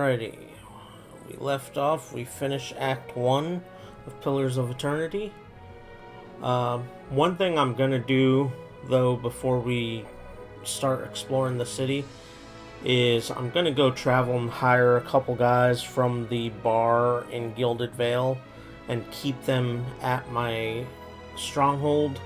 Alrighty. We left off. We finished Act 1 of Pillars of Eternity. One thing I'm going to do, though, before we start exploring the city, is I'm going to go travel and hire a couple guys from the bar in Gilded Vale and keep them at my stronghold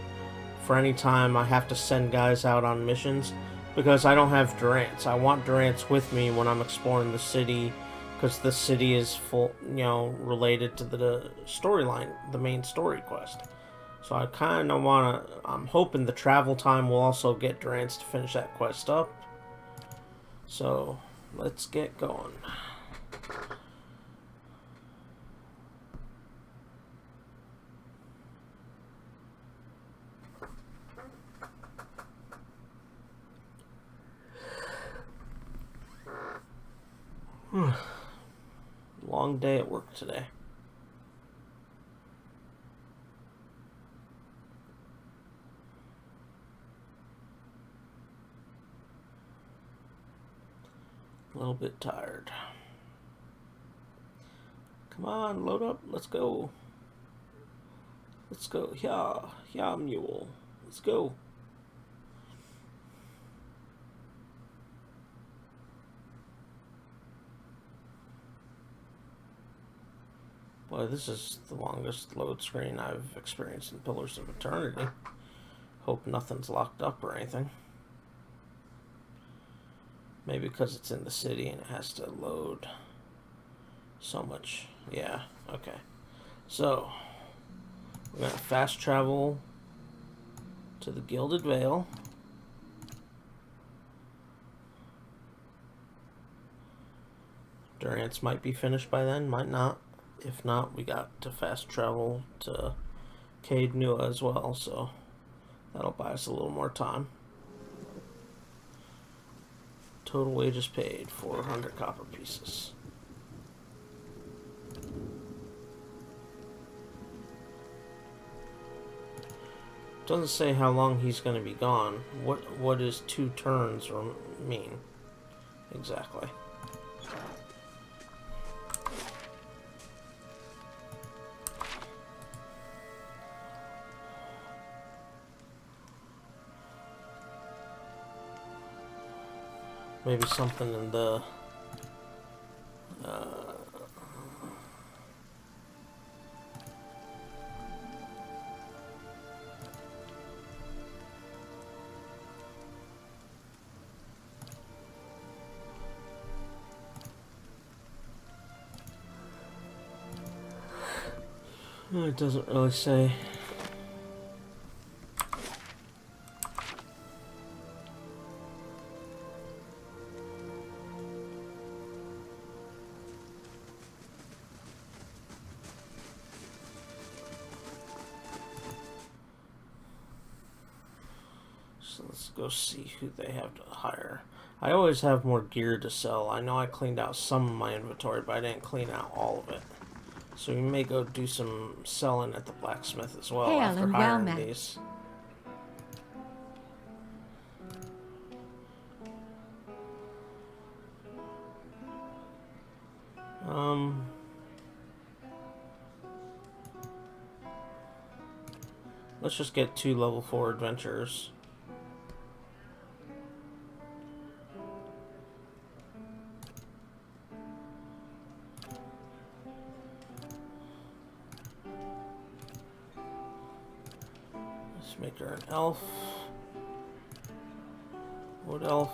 for any time I have to send guys out on missions, because I don't have Durance. I want Durance with me when I'm exploring the city, because the city is full, related to the storyline, the main story quest. So I kind of want to, I'm hoping the travel time will also get Durance to finish that quest up. So let's get going. Long day at work today. A little bit tired. Come on, load up. Let's go. Let's go. Yeah, mule. Let's go. Boy, this is the longest load screen I've experienced in Pillars of Eternity. Hope nothing's locked up or anything. Maybe because it's in the city and it has to load so much. Yeah, okay. So, we're going to fast travel to the Gilded Vale. Durance might be finished by then, might not. If not, we got to fast travel to Caed Nua as well, so that'll buy us a little more time. Total wages paid, 400 copper pieces. Doesn't say how long he's going to be gone. What does 2 turns mean exactly? Maybe something in the it doesn't really say. So let's go see who they have to hire. I always have more gear to sell. I know I cleaned out some of my inventory, but I didn't clean out all of it. So we may go do some selling at the blacksmith as well after hiring these. Let's just get 2 level 4 adventurers. Let's make her an elf. Wood elf.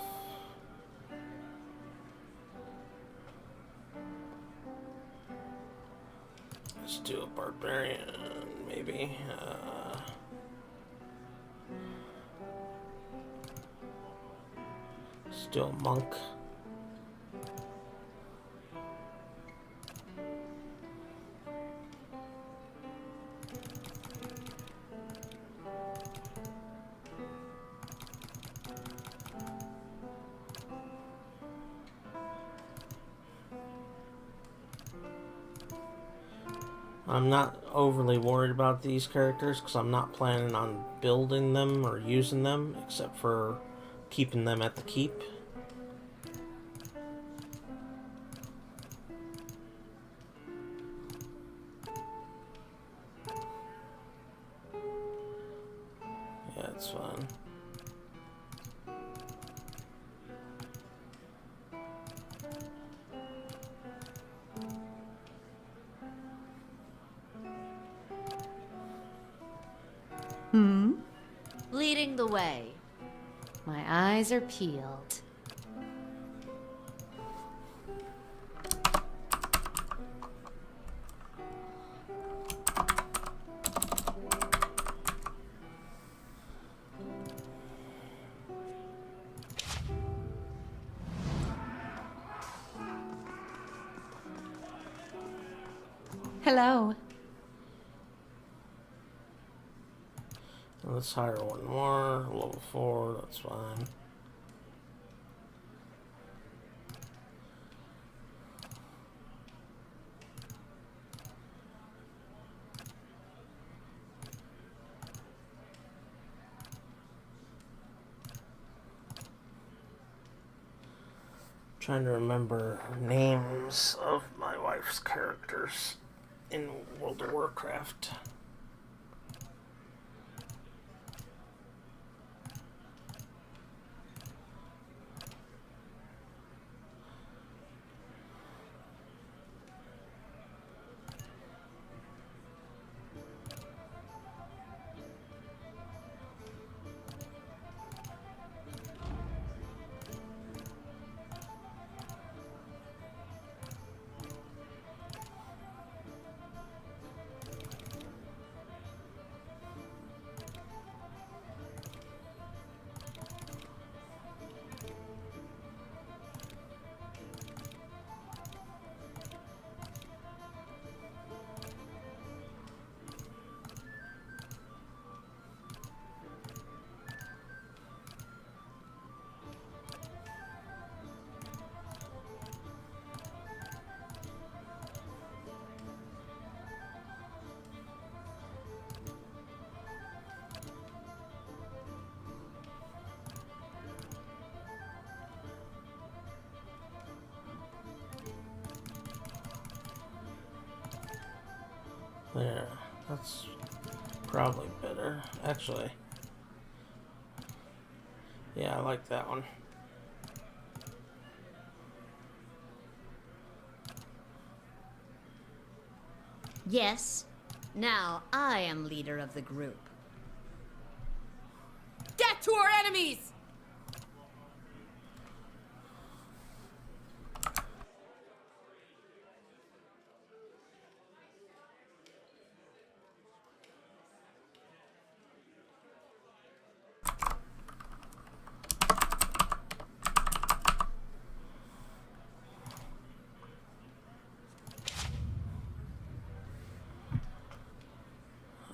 Let's do a barbarian, maybe. Let's do a monk. I'm not overly worried about these characters because I'm not planning on building them or using them, except for keeping them at the keep. That's fine. Leading the way. My eyes are peeled. Hello. Let's hire one more. Level 4, that's fine. Trying to remember names of my wife's characters in World of Warcraft. There, that's probably better. Actually, yeah, I like that one. Yes. Now I am leader of the group. Death to our enemies!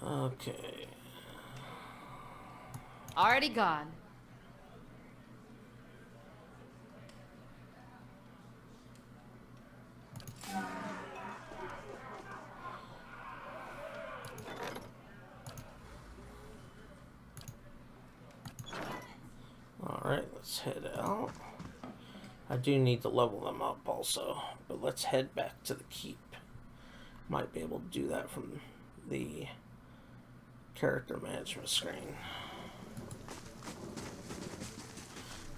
Okay. Already gone. Alright, let's head out. I do need to level them up also, but let's head back to the keep. Might be able to do that from the character management screen.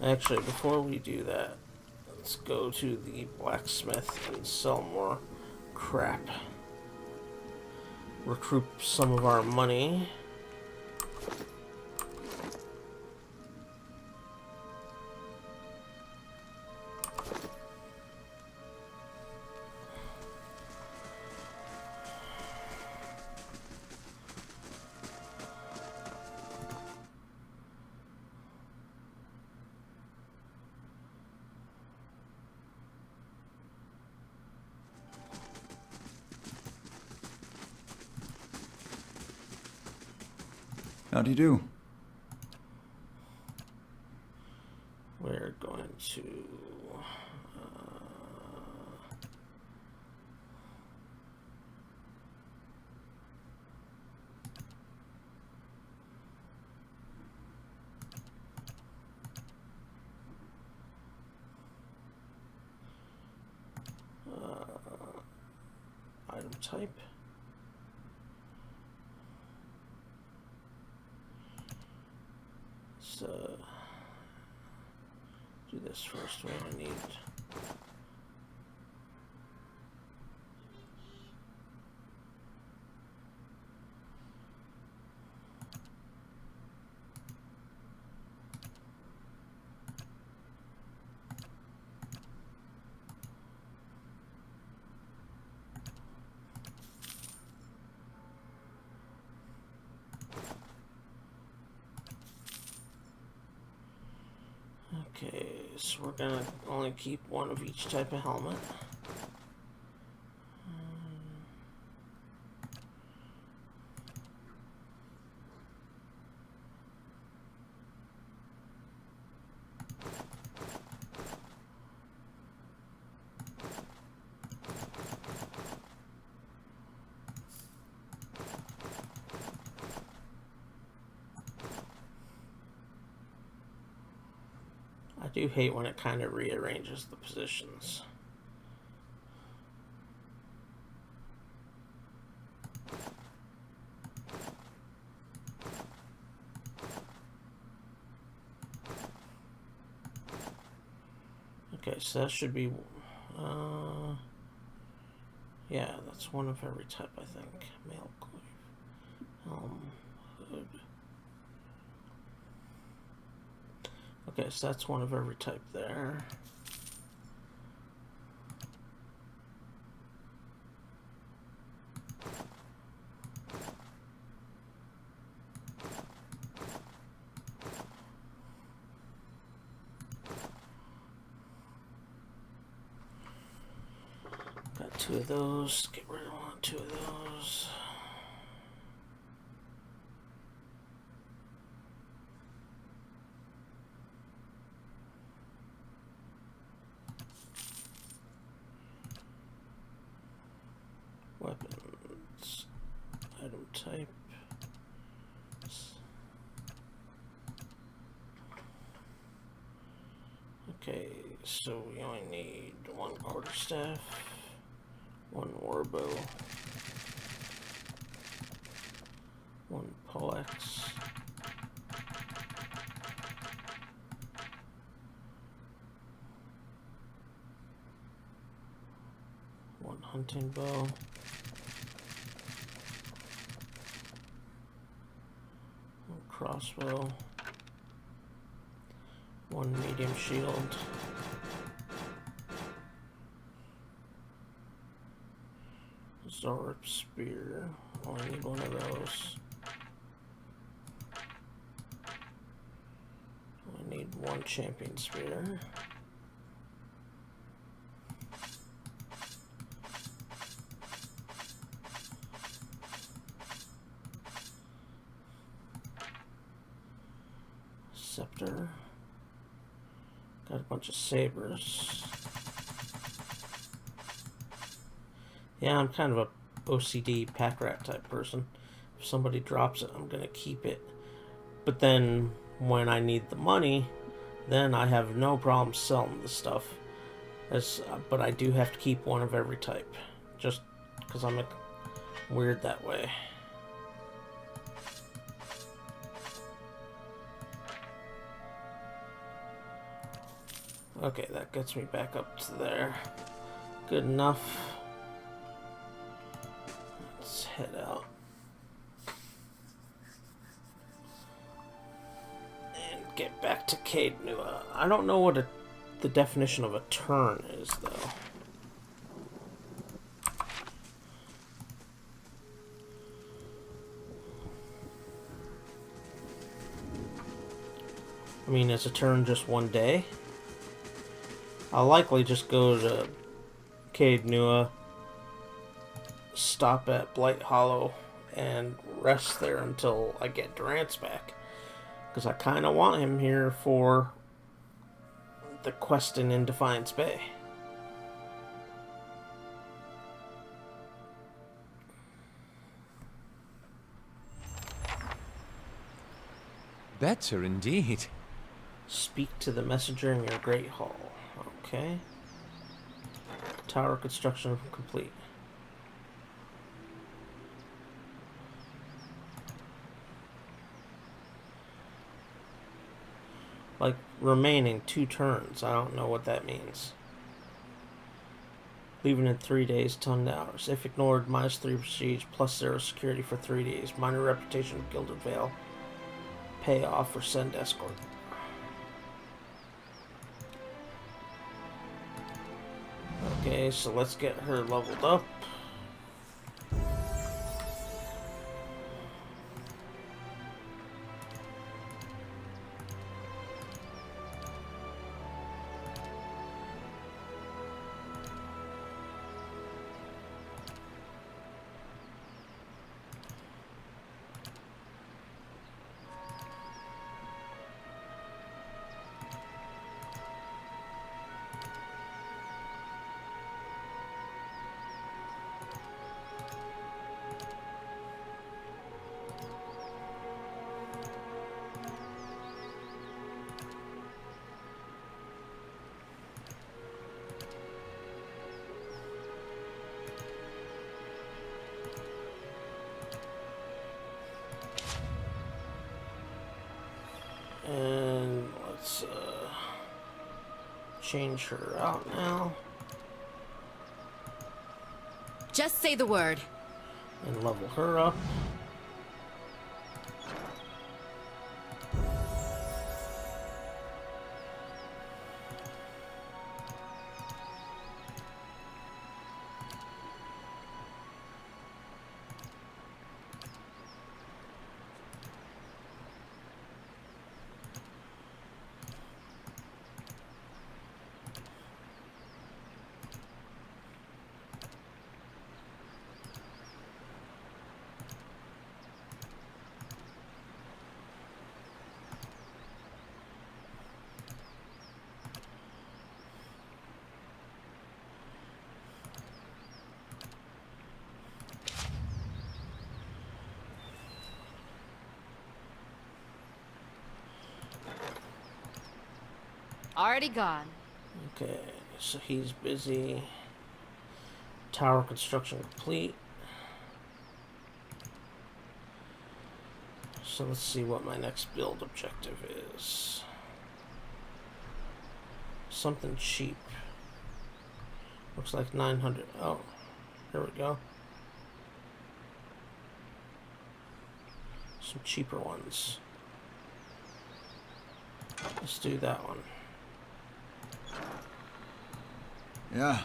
Actually, before we do that, let's go to the blacksmith and sell more crap. Recoup some of our money. How do you do? We're going to... item type. let's do this first. What I need. Okay, so we're gonna only keep one of each type of helmet. I do hate when it kind of rearranges the positions. Okay, so that should be, yeah, that's one of every type, I think. Mail cleave, hood. Okay, so that's one of every type there. Got two of those. Get rid of one, two of those. Weapons, item type. Okay, so we only need one quarterstaff, one warbow, one poleaxe, one hunting bow, one crossbow, one medium shield, Zorp spear. Only need one of those. I need one champion spear. Scepter. Got a bunch of sabers. Yeah, I'm kind of a OCD pack rat type person. If somebody drops it, I'm gonna keep it. But then when I need the money, then I have no problem selling the stuff. But I do have to keep one of every type, just because I'm weird that way. Okay, that gets me back up to there. Good enough. Let's head out. And get back to Caed Nua. I don't know what the definition of a turn is, though. I mean, is a turn just one day? I'll likely just go to Caed Nua, stop at Blight Hollow, and rest there until I get Durance back. Because I kind of want him here for the questing in Defiance Bay. Better indeed. Speak to the messenger in your great hall. Okay. Tower construction complete. remaining 2 turns. I don't know what that means. Leaving in 3 days, 10 hours. If ignored, -3 prestige, +0 security for 3 days. Minor reputation of Gilded Veil. Pay off or send escort. Okay, so let's get her leveled up. And let's change her out now Just say the word. and level her up. Already gone. Okay, so he's busy. Tower construction complete. So let's see what my next build objective is. Something cheap. Looks like 900. Oh, here we go. Some cheaper ones. Let's do that one. Yeah.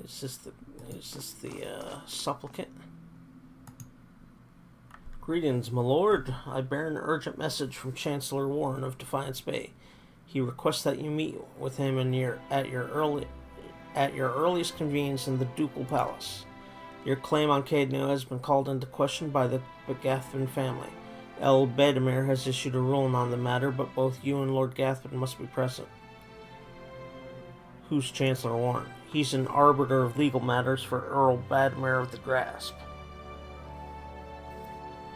Is this the supplicant? Greetings, my lord. I bear an urgent message from Chancellor Warren of Defiance Bay. He requests that you meet with him at your earliest convenience in the Ducal Palace. Your claim on Caed Nua has been called into question by the Gathman family. El Bedemir has issued a ruling on the matter, but both you and Lord Gathman must be present. Who's Chancellor Warren? He's an arbiter of legal matters for Earl Badmer of the Grasp.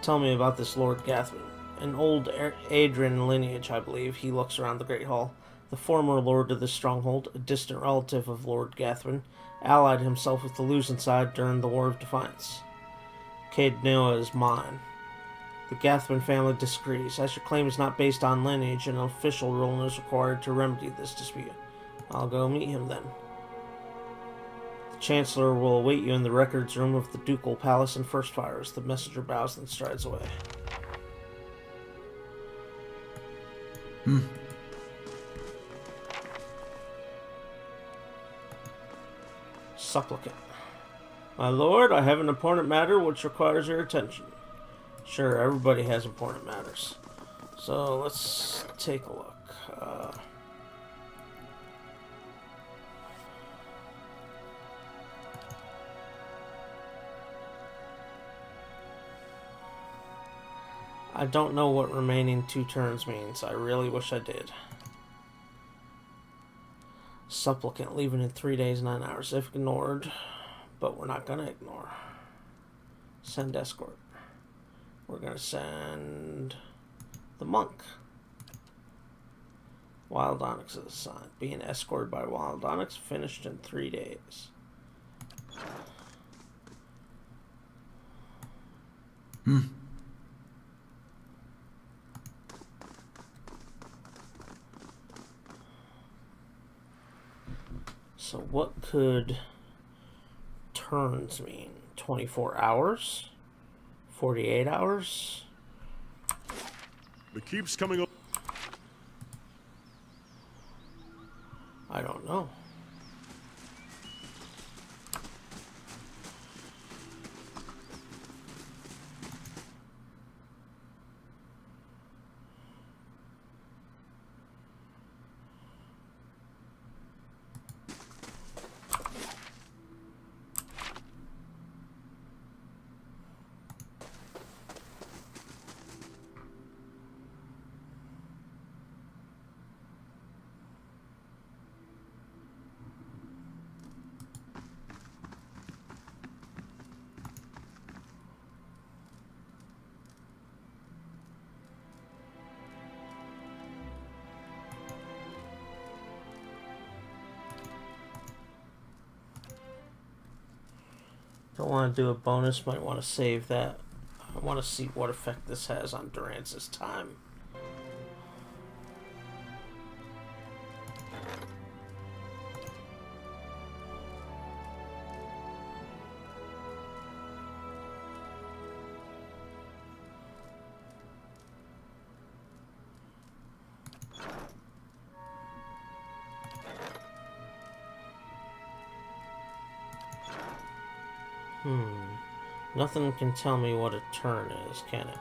Tell me about this Lord Gathman. An old Adrian lineage, I believe. He looks around the Great Hall. The former lord of this stronghold, a distant relative of Lord Gathman, allied himself with the Luzenside during the War of Defiance. Caed Nua is mine. The Gathman family disagrees. As your claim is not based on lineage, an official ruling is required to remedy this dispute. I'll go meet him then. The Chancellor will await you in the records room of the Ducal Palace in First Fire as the messenger bows and strides away. Supplicant. My lord, I have an important matter which requires your attention. Sure, everybody has important matters. So let's take a look. I don't know what remaining 2 turns means. I really wish I did. Supplicant leaving in 3 days, 9 hours. If ignored, but we're not going to ignore. Send escort. We're going to send the monk. Wild Onyx is assigned. Being escorted by Wild Onyx finished in 3 days. So what could turns mean? 24 hours? 48 hours? The keep's coming up. I don't know. Don't want to do a bonus, might want to save that. I want to see what effect this has on Durance's time. Nothing can tell me what a turn is, can it?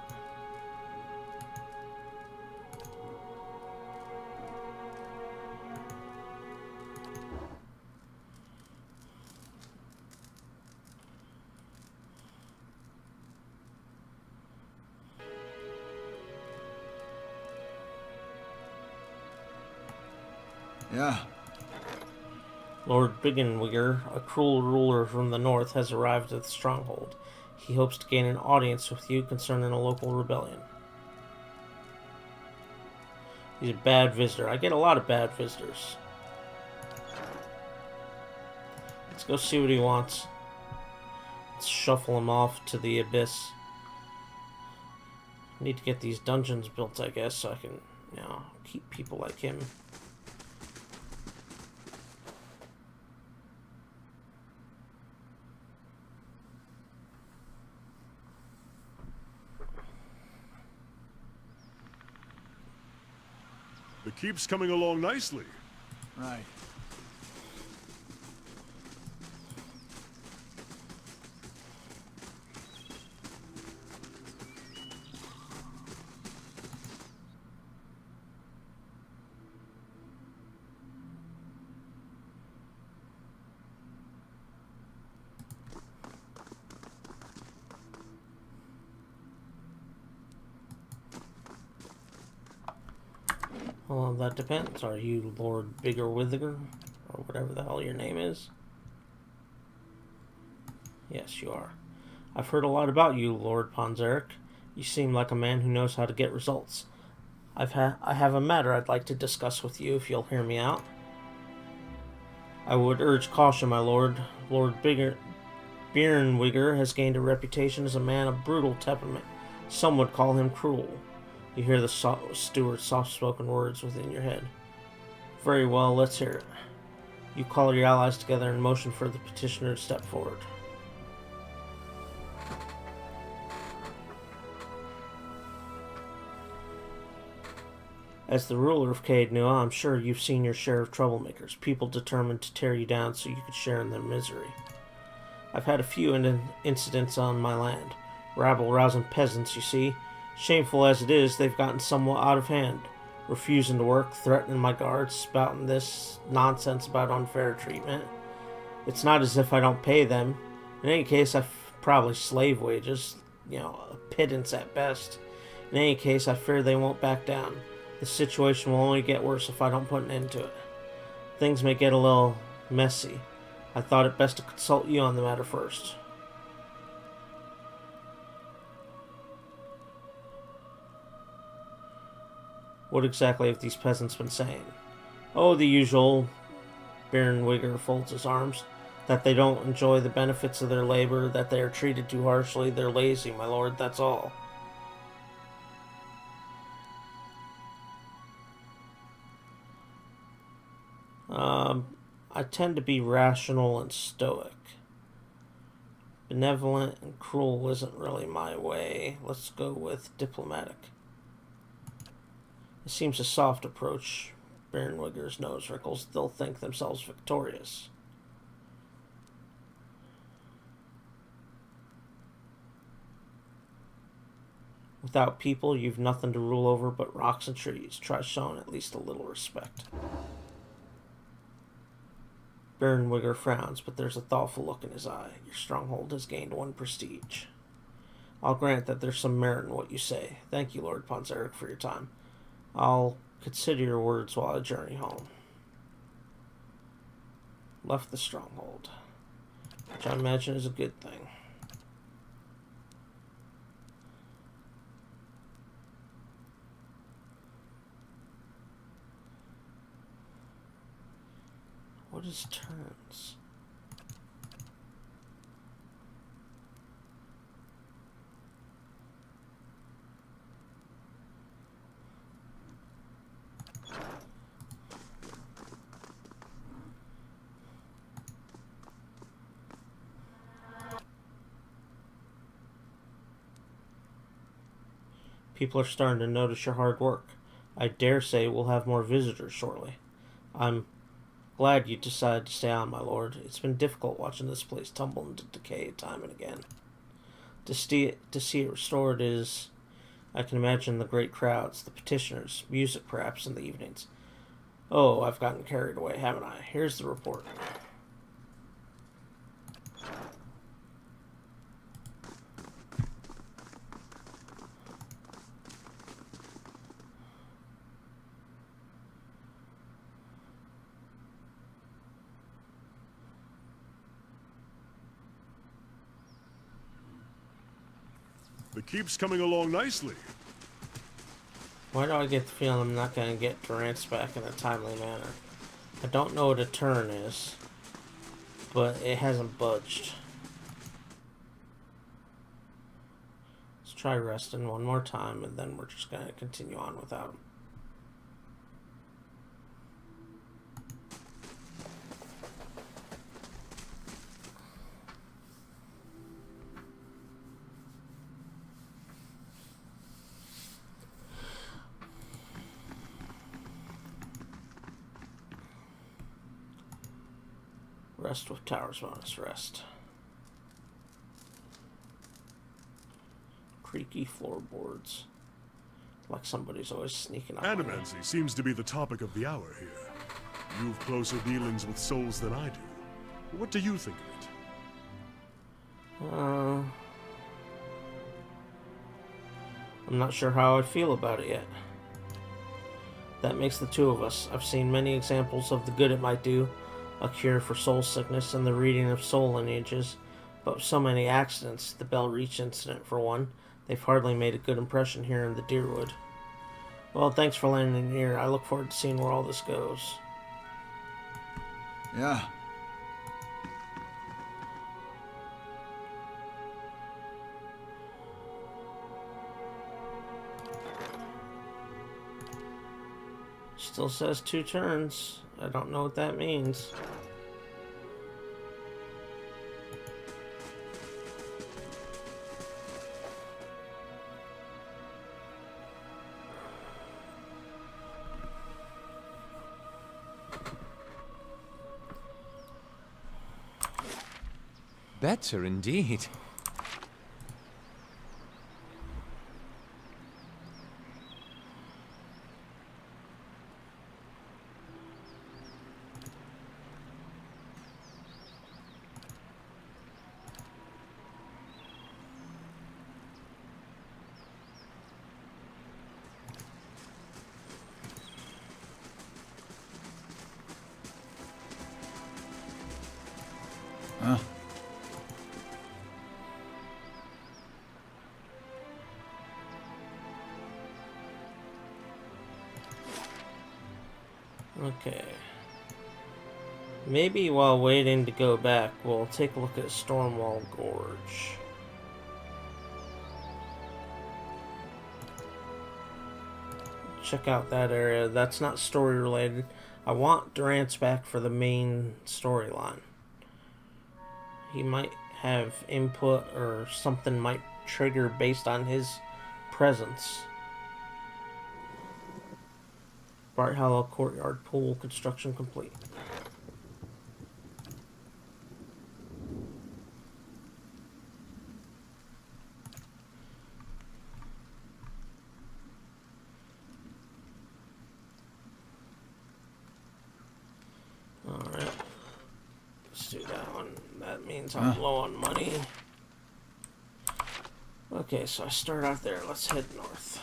Yeah. Lord Biggenwigger, a cruel ruler from the north, has arrived at the stronghold. He hopes to gain an audience with you concerning a local rebellion. He's a bad visitor. I get a lot of bad visitors. Let's go see what he wants. Let's shuffle him off to the abyss. I need to get these dungeons built, I guess, so I can, you know, keep people like him. The keep's coming along nicely. Right. Well, that depends. Are you Lord Biggerwither, or whatever the hell your name is? Yes, you are. I've heard a lot about you, Lord Ponzeric. You seem like a man who knows how to get results. I have a matter I'd like to discuss with you, if you'll hear me out. I would urge caution, my lord. Lord Bierenwigger has gained a reputation as a man of brutal temperament. Some would call him cruel. You hear the steward's soft-spoken words within your head. Very well, let's hear it. You call your allies together and motion for the petitioner to step forward. As the ruler of Caed Nua, I'm sure you've seen your share of troublemakers, people determined to tear you down so you could share in their misery. I've had a few incidents on my land. Rabble-rousing peasants, you see. Shameful as it is, they've gotten somewhat out of hand. Refusing to work, threatening my guards, spouting this nonsense about unfair treatment. It's not as if I don't pay them. In any case, probably slave wages. A pittance at best. In any case, I fear they won't back down. The situation will only get worse if I don't put an end to it. Things may get a little messy. I thought it best to consult you on the matter first. What exactly have these peasants been saying? Oh, the usual. Baron Wigger folds his arms. That they don't enjoy the benefits of their labor, that they are treated too harshly, they're lazy, my lord, that's all. I tend to be rational and stoic. Benevolent and cruel isn't really my way. Let's go with diplomatic. It seems a soft approach. Baron Wigger's nose wrinkles. They'll think themselves victorious. Without people, you've nothing to rule over but rocks and trees. Try showing at least a little respect. Baron Wigger frowns, but there's a thoughtful look in his eye. Your stronghold has gained 1 prestige. I'll grant that there's some merit in what you say. Thank you, Lord Ponzeric, for your time. I'll consider your words while I journey home. Left the stronghold, which I imagine is a good thing. What is turns? People are starting to notice your hard work. I dare say we'll have more visitors shortly. I'm glad you decided to stay on, my lord. It's been difficult watching this place tumble into decay time and again. To see it restored is... I can imagine the great crowds, the petitioners, music perhaps in the evenings. Oh, I've gotten carried away, haven't I? Here's the report. The keep's coming along nicely. Why do I get the feeling I'm not going to get Durance back in a timely manner? I don't know what a turn is, but it hasn't budged. Let's try resting one more time, and then we're just going to continue on without him. Rest with towers bonus. Rest. Creaky floorboards. Like somebody's always sneaking up. Animancy seems to be the topic of the hour here. You've closer dealings with souls than I do. What do you think of it? I'm not sure how I feel about it yet. That makes the two of us. I've seen many examples of the good it might do. A cure for soul sickness and the reading of soul lineages. But with so many accidents, the Bell Reach incident for one, they've hardly made a good impression here in the Dyrwood. Well, thanks for lending an ear. I look forward to seeing where all this goes. Yeah. Still says 2 turns. I don't know what that means. Better indeed. Huh? Okay. Maybe while waiting to go back, we'll take a look at Stormwall Gorge. Check out that area. That's not story related. I want Durance back for the main storyline. He might have input or something might trigger based on his presence. Bright Hollow Courtyard Pool construction complete. Alright. Let's do that one. That means I'm low on money. Okay, so I start out there. Let's head north.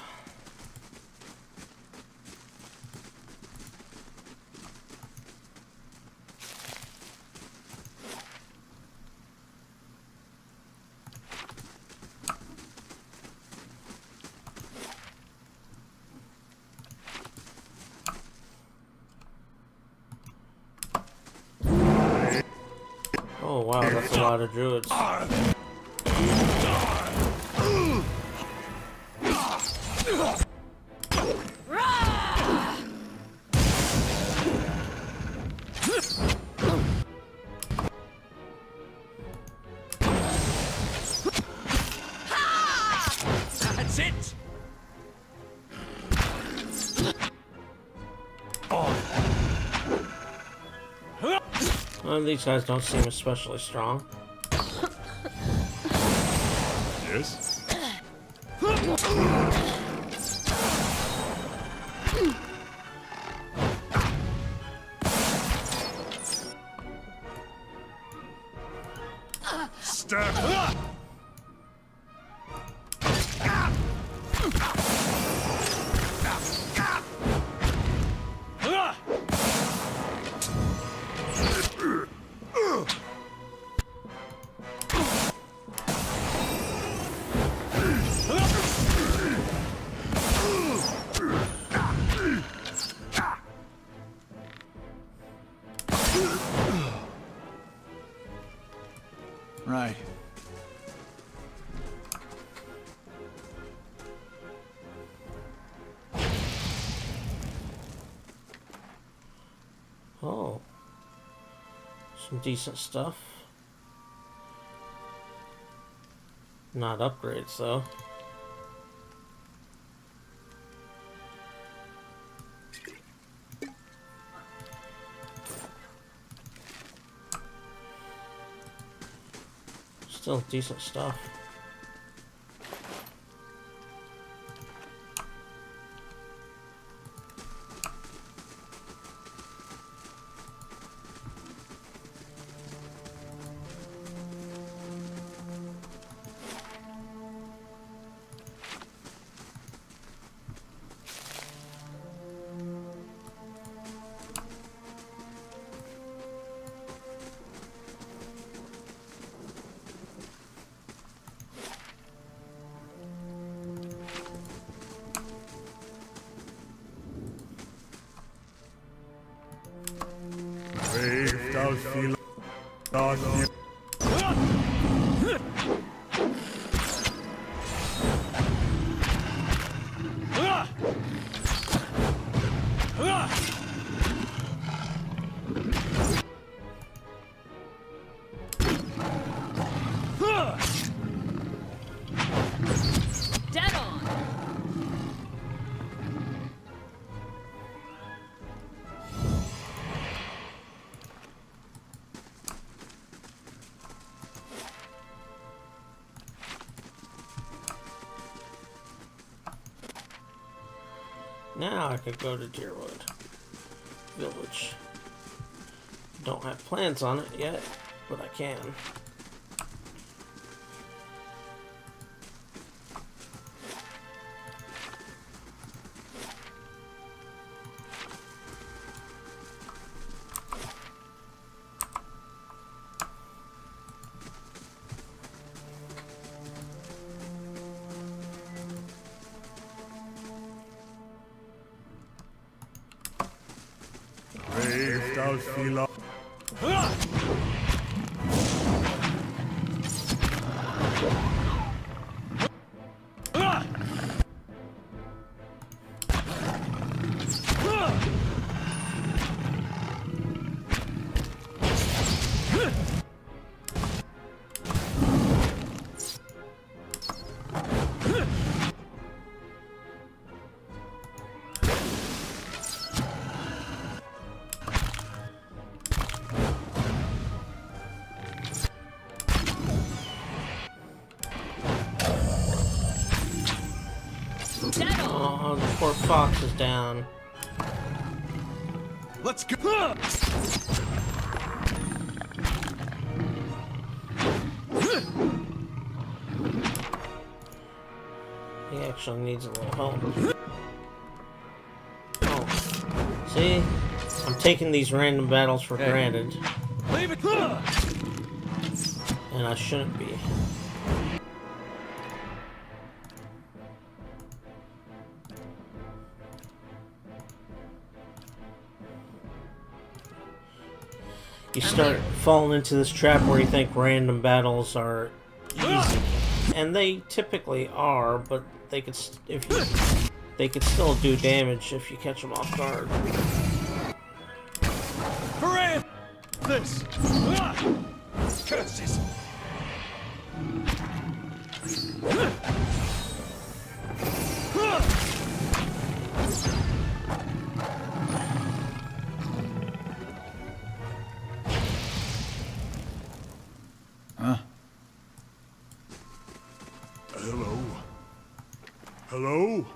Oh wow, that's a lot of druids. That's it! Well, these guys don't seem especially strong. Yes? Stab! Right. Oh. Some decent stuff. Not upgrades, though. Still decent stuff. Brave thou feel dark. Dead on. Now I could go to Deerwood Village. Don't have plans on it yet, but I can. Brave thou feel. Oh, the poor fox is down. Let's go. He actually needs a little help. Oh. See? I'm taking these random battles for granted. Leave it. And I shouldn't be. You start falling into this trap where you think random battles are easy, and they typically are, but they could they could still do damage if you catch them off guard. Hooray! This. Curses. Hello? Hello?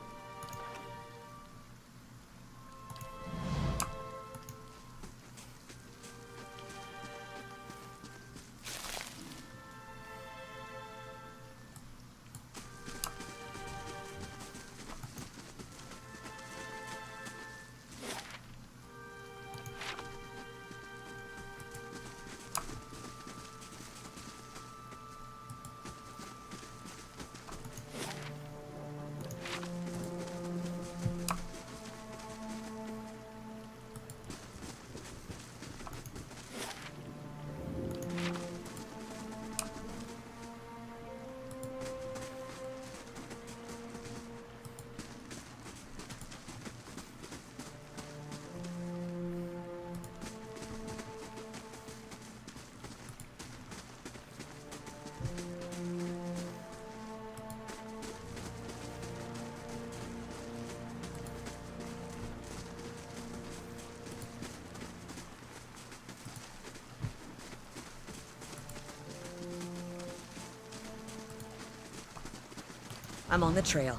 I'm on the trail.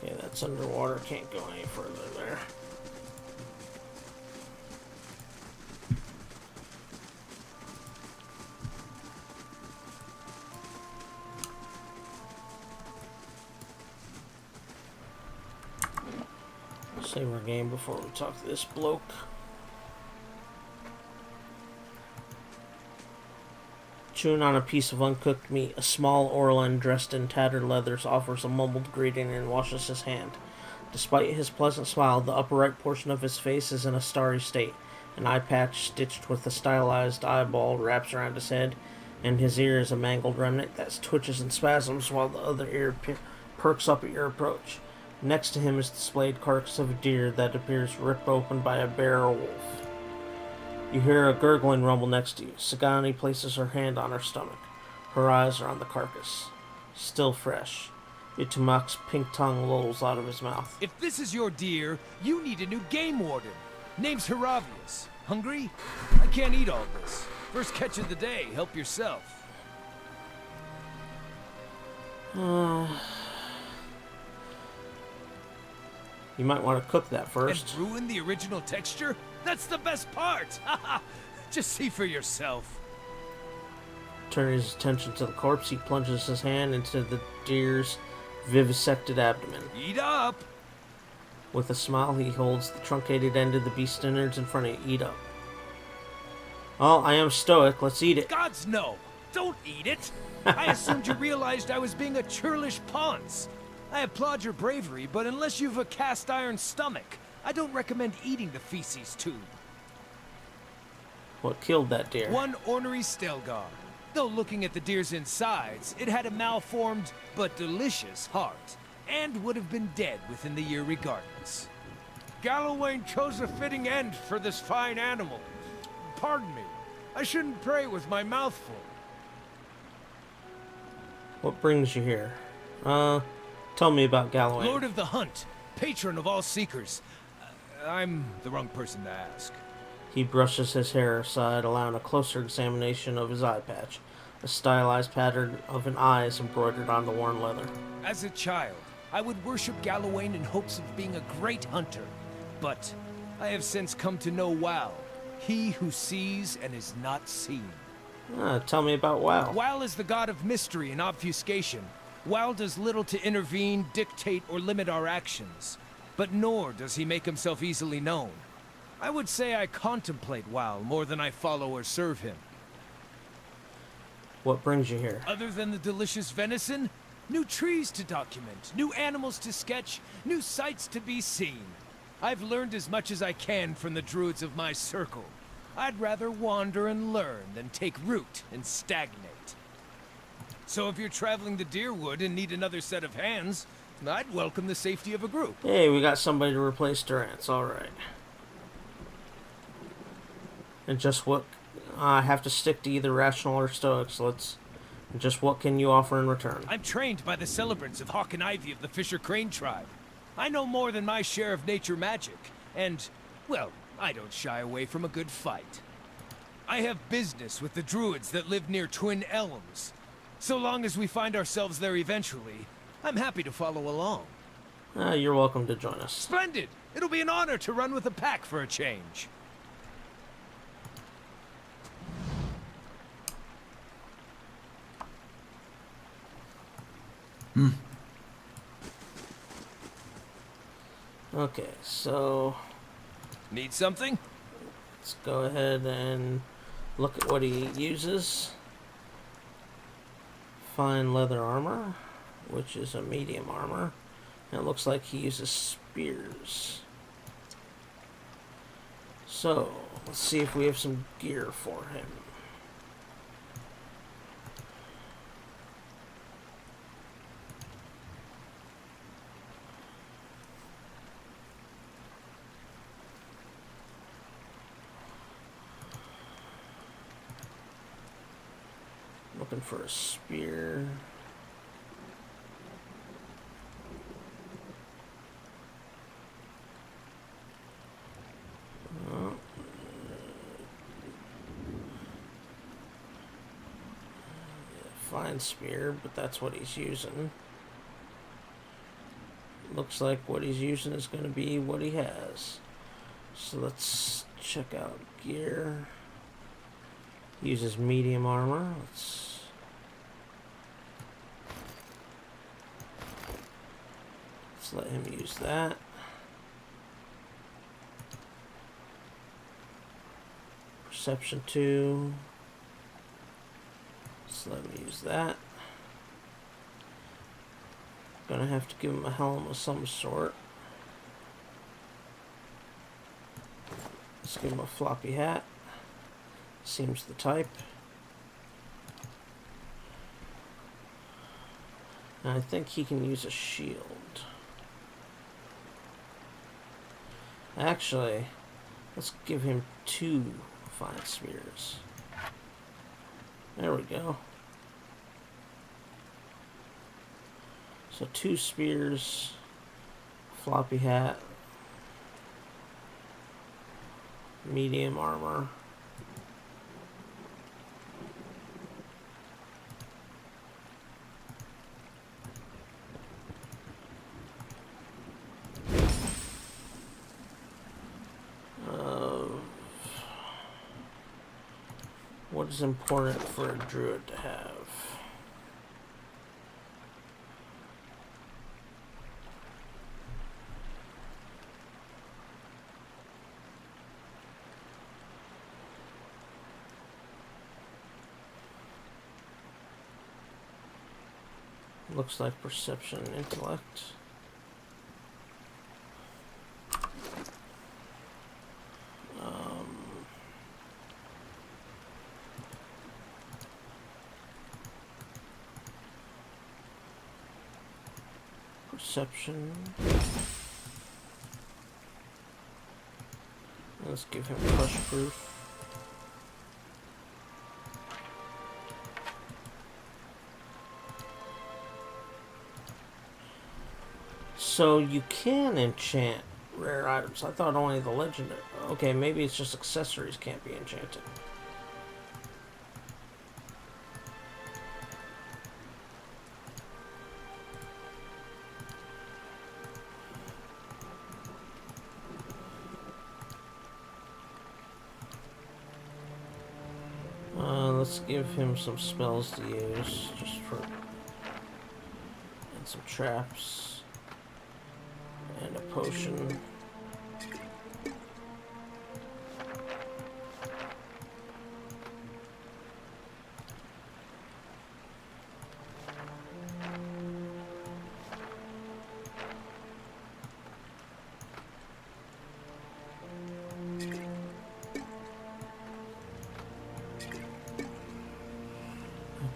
Okay, that's underwater. Can't go any further there. Save our game before we talk to this bloke. Chewing on a piece of uncooked meat, a small Orlan dressed in tattered leathers offers a mumbled greeting and washes his hand. Despite his pleasant smile, the upper right portion of his face is in a starry state. An eye patch stitched with a stylized eyeball wraps around his head, and his ear is a mangled remnant that twitches and spasms while the other ear perks up at your approach. Next to him is displayed carcass of a deer that appears ripped open by a bear or wolf. You hear a gurgling rumble next to you. Sagani places her hand on her stomach. Her eyes are on the carcass. Still fresh. Itumak's pink tongue lolls out of his mouth. If this is your deer, you need a new game warden. Name's Heravius. Hungry? I can't eat all this. First catch of the day. Help yourself. You might want to cook that first. And ruin the original texture? That's the best part! Just see for yourself. Turning his attention to the corpse, he plunges his hand into the deer's vivisected abdomen. Eat up! With a smile, he holds the truncated end of the beast's innards in front of you. Eat up. Well, I am stoic. Let's eat it. Gods no! Don't eat it! I assumed you realized I was being a churlish ponce. I applaud your bravery, but unless you've a cast iron stomach, I don't recommend eating the feces tube. What killed that deer? One ornery Stelgar. Though looking at the deer's insides, it had a malformed but delicious heart, and would have been dead within the year regardless. Gallowayne chose a fitting end for this fine animal. Pardon me, I shouldn't pray with my mouth full. What brings you here? Tell me about Galloway. Lord of the Hunt, patron of all seekers. I'm the wrong person to ask. He brushes his hair aside, allowing a closer examination of his eye patch. A stylized pattern of an eye is embroidered on the worn leather. As a child, I would worship Gallowayne in hopes of being a great hunter. But I have since come to know Wal, he who sees and is not seen. Tell me about WoW. Wal is the god of mystery and obfuscation. Wal does little to intervene, dictate, or limit our actions. But nor does he make himself easily known. I would say I contemplate Wal more than I follow or serve him. What brings you here? Other than the delicious venison, new trees to document, new animals to sketch, new sights to be seen. I've learned as much as I can from the druids of my circle. I'd rather wander and learn than take root and stagnate. So if you're traveling to Deerwood and need another set of hands, I'd welcome the safety of a group. Hey, we got somebody to replace Durant's. Alright. And just what... I have to stick to either rational or stoic, so let's... Just what can you offer in return? I'm trained by the celebrants of Hawk and Ivy of the Fisher Crane tribe. I know more than my share of nature magic, and, well, I don't shy away from a good fight. I have business with the druids that live near Twin Elms. So long as we find ourselves there eventually, I'm happy to follow along. You're welcome to join us. Splendid! It'll be an honor to run with a pack for a change. Okay, so... Need something? Let's go ahead and look at what he uses. Fine leather armor, which is a medium armor. And it looks like he uses spears. So, let's see if we have some gear for him. Looking for a spear. Fine spear, but that's what he's using. Looks like what he's using is going to be what he has. So let's check out gear. He uses medium armor. Let's let him use that. Perception 2. Let's let him use that. Gonna have to give him a helm of some sort. Let's give him a floppy hat. Seems the type. And I think he can use a shield. Actually, let's give him 2 fine spears. There we go. So 2 spears, floppy hat, medium armor. what is important for a druid to have? Looks like perception and intellect. Perception. Let's give him crush proof. So you can enchant rare items. I thought only the legendary. Okay, maybe it's just accessories can't be enchanted. Let's give him some spells to use, just for, and some traps, and a potion.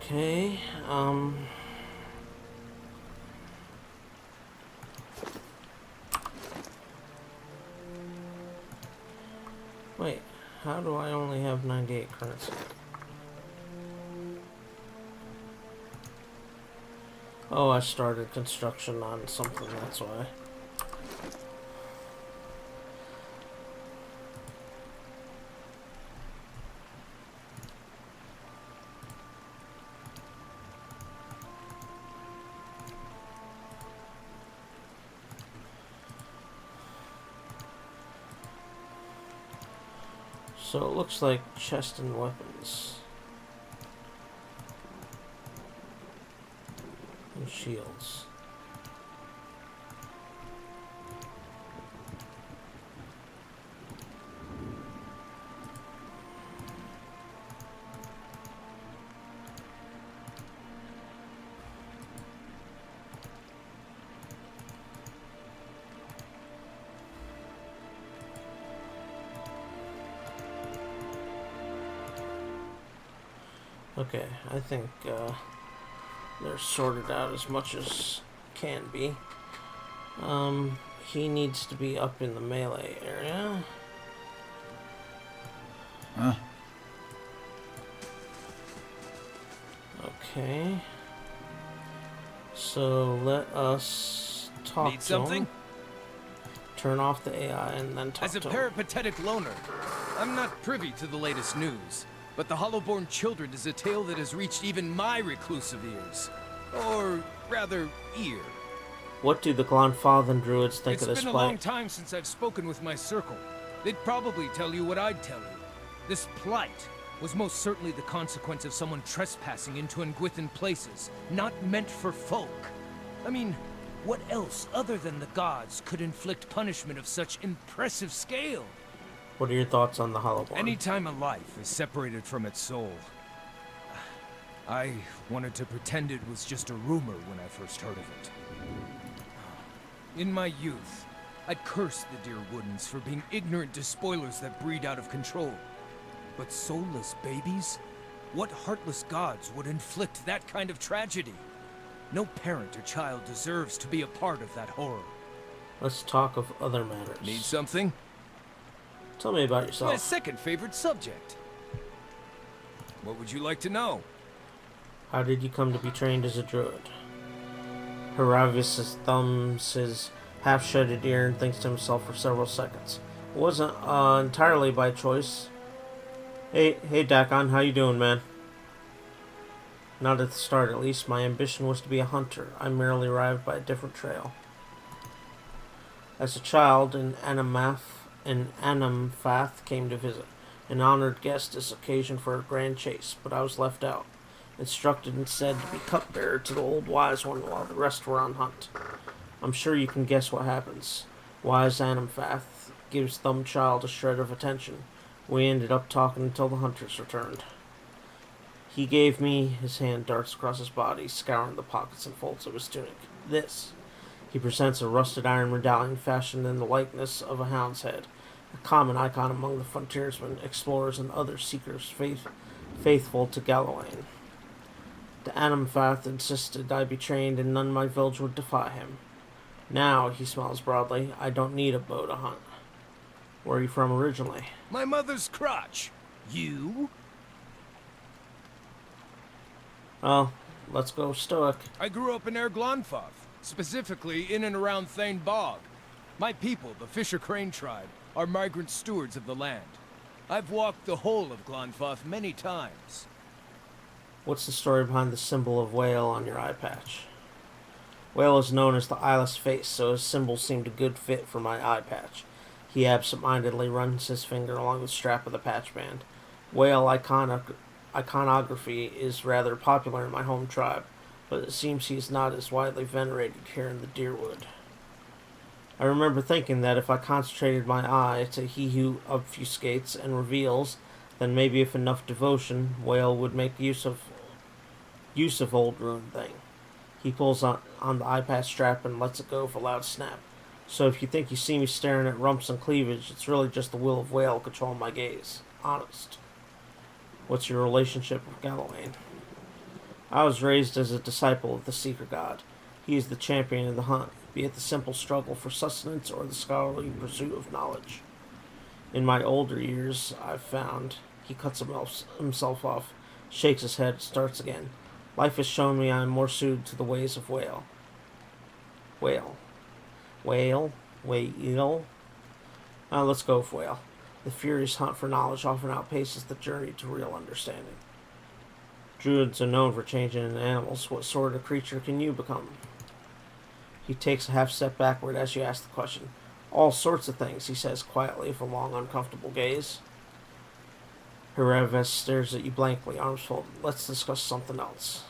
Okay, wait, how do I only have 98 currency? Oh, I started construction on something, that's why. So it looks like chest and weapons. And shields. Okay, I think they're sorted out as much as can be. He needs to be up in the melee area. Huh? Okay. So let us talk Need to something? him. Turn off the AI and then talk As a to him. peripatetic loner, I'm not privy to the latest news. But the Hollowborn Children is a tale that has reached even my reclusive ears. Or, rather, ear. What do the Glanfathan druids think of this It's been a plight? long time since I've spoken with my circle. They'd probably tell you what I'd tell you. This plight was most certainly the consequence of someone trespassing into Nguithan places, not meant for folk. I mean, what else other than the gods could inflict punishment of such impressive scale? What are your thoughts on the Hollowborn? Anytime a life is separated from its soul, I wanted to pretend it was just a rumor when I first heard of it. In my youth, I'd cursed the dear Woodens for being ignorant despoilers that breed out of control. But soulless babies? What heartless gods would inflict that kind of tragedy? No parent or child deserves to be a part of that horror. Let's talk of other matters. Need something? Tell me about It's my yourself. second favorite subject. What would you like to know? How did you come to be trained as a druid? Haravis thumbs his half-shutted ear and thinks to himself for several seconds. It wasn't entirely by choice. Hey, Dakon, how you doing, man? Not at the start, at least. My ambition was to be a hunter. I merely arrived by a different trail. As a child, an Anamfath came to visit. An honored guest is occasion for a grand chase, but I was left out, instructed instead to be cupbearer to the old wise one while the rest were on hunt. I'm sure you can guess what happens. Wise Anamphath gives Thumbchild a shred of attention. We ended up talking until the hunters returned. He gave me his hand, darts across his body, scouring the pockets and folds of his tunic. This. He presents a rusted iron medallion fashioned in the likeness of a hound's head, a common icon among the frontiersmen, explorers, and other seekers faithful to Galawain. The Anamphath insisted I be trained and none in my village would defy him. Now, he smiles broadly, I don't need a bow to hunt. Where are you from originally? My mother's crotch. You? Well, let's go stoic. I grew up in Erglonfoth, specifically in and around Thane Bog. My people, the Fisher Crane tribe, are migrant stewards of the land. I've walked the whole of Glonfoth many times. What's the story behind the symbol of whale on your eye patch? Whale is known as the eyeless face, so his symbol seemed a good fit for my eye patch. He absent-mindedly runs his finger along the strap of the patch band. Whale iconography is rather popular in my home tribe, but it seems he is not as widely venerated here in the Deerwood. I remember thinking that if I concentrated my eye to he who obfuscates and reveals, then maybe if enough devotion, Whale would make use of old rune thing. He pulls on the eye patch strap and lets it go with a loud snap. So if you think you see me staring at rumps and cleavage, it's really just the will of Whale controlling my gaze. Honest. What's your relationship with Galawain? I was raised as a disciple of the Seeker God. He is the champion of the hunt, be it the simple struggle for sustenance or the scholarly pursuit of knowledge. In my older years, I've found he cuts himself off, shakes his head, starts again. Life has shown me I am more suited to the ways of Whale. Whale. Let's go with Whale. The furious hunt for knowledge often outpaces the journey to real understanding. Druids are known for changing into animals. What sort of creature can you become? He takes a half step backward as you ask the question. All sorts of things, he says quietly with a long, uncomfortable gaze. Heraves stares at you blankly, arms folded. Let's discuss something else.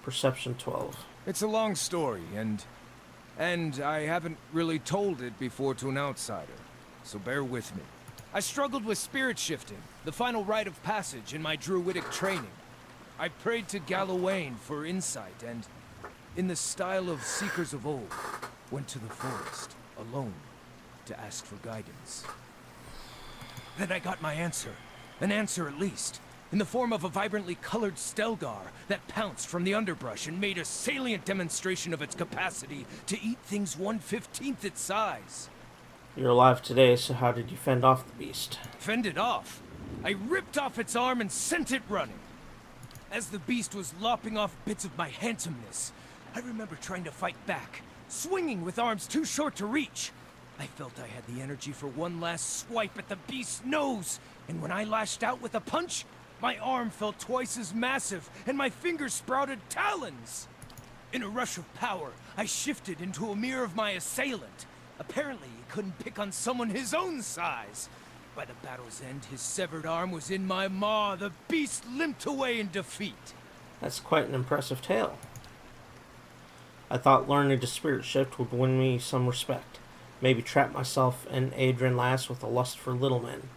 Perception 12. It's a long story, and I haven't really told it before to an outsider, so bear with me. I struggled with spirit shifting, the final rite of passage in my druidic training. I prayed to Galawain for insight, and, in the style of seekers of old, went to the forest, alone, to ask for guidance. Then I got my answer, an answer at least, in the form of a vibrantly colored Stelgar that pounced from the underbrush and made a salient demonstration of its capacity to eat things 1/15 its size. You're alive today, so how did you fend off the beast? Fend it off. I ripped off its arm and sent it running. As the beast was lopping off bits of my handsomeness, I remember trying to fight back, swinging with arms too short to reach. I felt I had the energy for one last swipe at the beast's nose, and when I lashed out with a punch, my arm felt twice as massive, and my fingers sprouted talons. In a rush of power, I shifted into a mirror of my assailant. Apparently, he couldn't pick on someone his own size. By the battle's end, his severed arm was in my maw. The beast limped away in defeat. That's quite an impressive tale. I thought learning to spirit shift would win me some respect. Maybe trap myself and Adrian Lass with a lust for little men.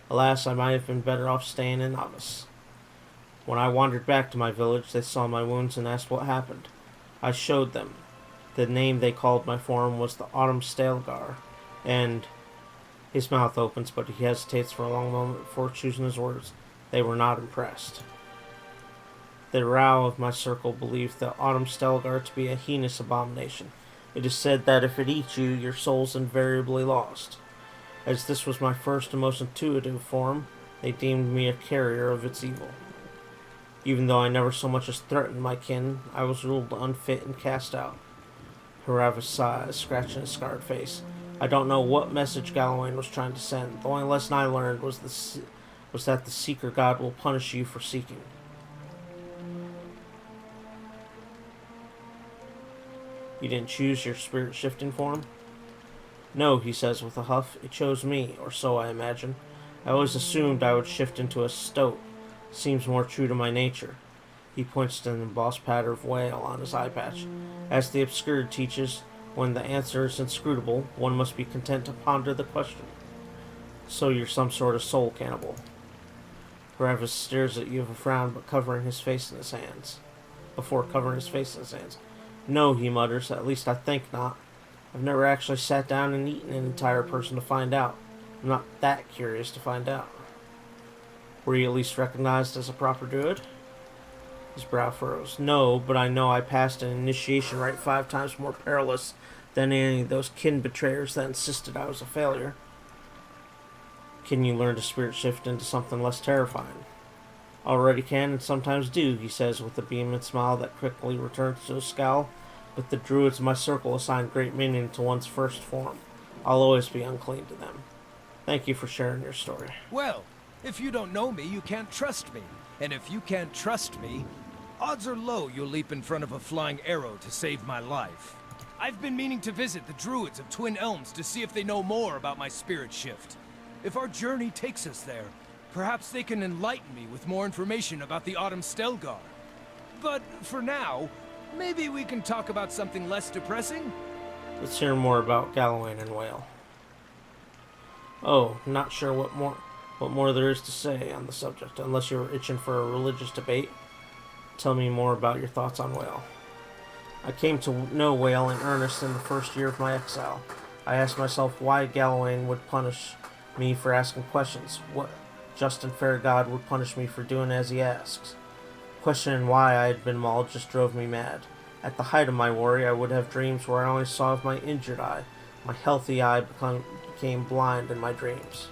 Alas, I might have been better off staying a novice. When I wandered back to my village, they saw my wounds and asked what happened. I showed them. The name they called my form was the Autumn Stelgar, and his mouth opens, but he hesitates for a long moment before choosing his words. They were not impressed. The Rao of my circle believed the Autumn Stelgar to be a heinous abomination. It is said that if it eats you, your soul's invariably lost. As this was my first and most intuitive form, they deemed me a carrier of its evil. Even though I never so much as threatened my kin, I was ruled unfit and cast out. Heravis sighs, scratching his scarred face. I don't know what message Galawain was trying to send. The only lesson I learned was that the Seeker God will punish you for seeking. You didn't choose your spirit shifting form? No, he says with a huff, it chose me, or so I imagine. I always assumed I would shift into a stoat. Seems more true to my nature. He points to an embossed pattern of whale on his eye patch. As the obscured teaches, when the answer is inscrutable, one must be content to ponder the question. So you're some sort of soul cannibal. Gravis stares at you with a frown, but covering his face in his hands. Before covering his face in his hands. No, he mutters, at least I think not. I've never actually sat down and eaten an entire person to find out. I'm not that curious to find out. Were you at least recognized as a proper druid? His brow furrows. No, but I know I passed an initiation rite 5 times more perilous than any of those kin betrayers that insisted I was a failure. Can you learn to spirit shift into something less terrifying? Already can and sometimes do, he says with a beam and smile that quickly returns to a scowl. But the druids in my circle assign great meaning to one's first form. I'll always be unclean to them. Thank you for sharing your story. Well, if you don't know me, you can't trust me. And if you can't trust me, odds are low you'll leap in front of a flying arrow to save my life. I've been meaning to visit the druids of Twin Elms to see if they know more about my spirit shift. If our journey takes us there, perhaps they can enlighten me with more information about the Autumn Stelgar. But for now, maybe we can talk about something less depressing? Let's hear more about Galawain and Whale. Oh, not sure what more there is to say on the subject, unless you're itching for a religious debate. Tell me more about your thoughts on Whale. I came to know Whale in earnest in the first year of my exile. I asked myself why Galawain would punish me for asking questions. What just and fair God would punish me for doing as he asks? Questioning why I had been mauled just drove me mad. At the height of my worry, I would have dreams where I only saw with my injured eye. My healthy eye became blind in my dreams.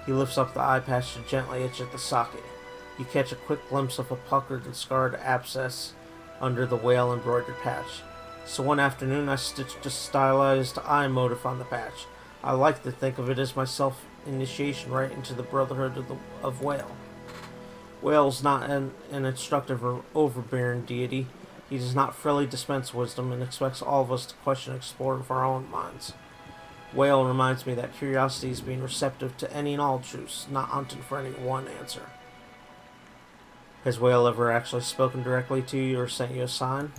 He lifts up the eye patch to gently itch at the socket. You catch a quick glimpse of a puckered and scarred abscess under the whale embroidered patch. So one afternoon I stitched a stylized eye motif on the patch. I like to think of it as my self-initiation right into the brotherhood of Whale. Whale's not an instructive or overbearing deity. He does not freely dispense wisdom and expects all of us to question and explore with our own minds. Whale reminds me that curiosity is being receptive to any and all truths, not hunting for any one answer. Has Whale ever actually spoken directly to you or sent you a sign?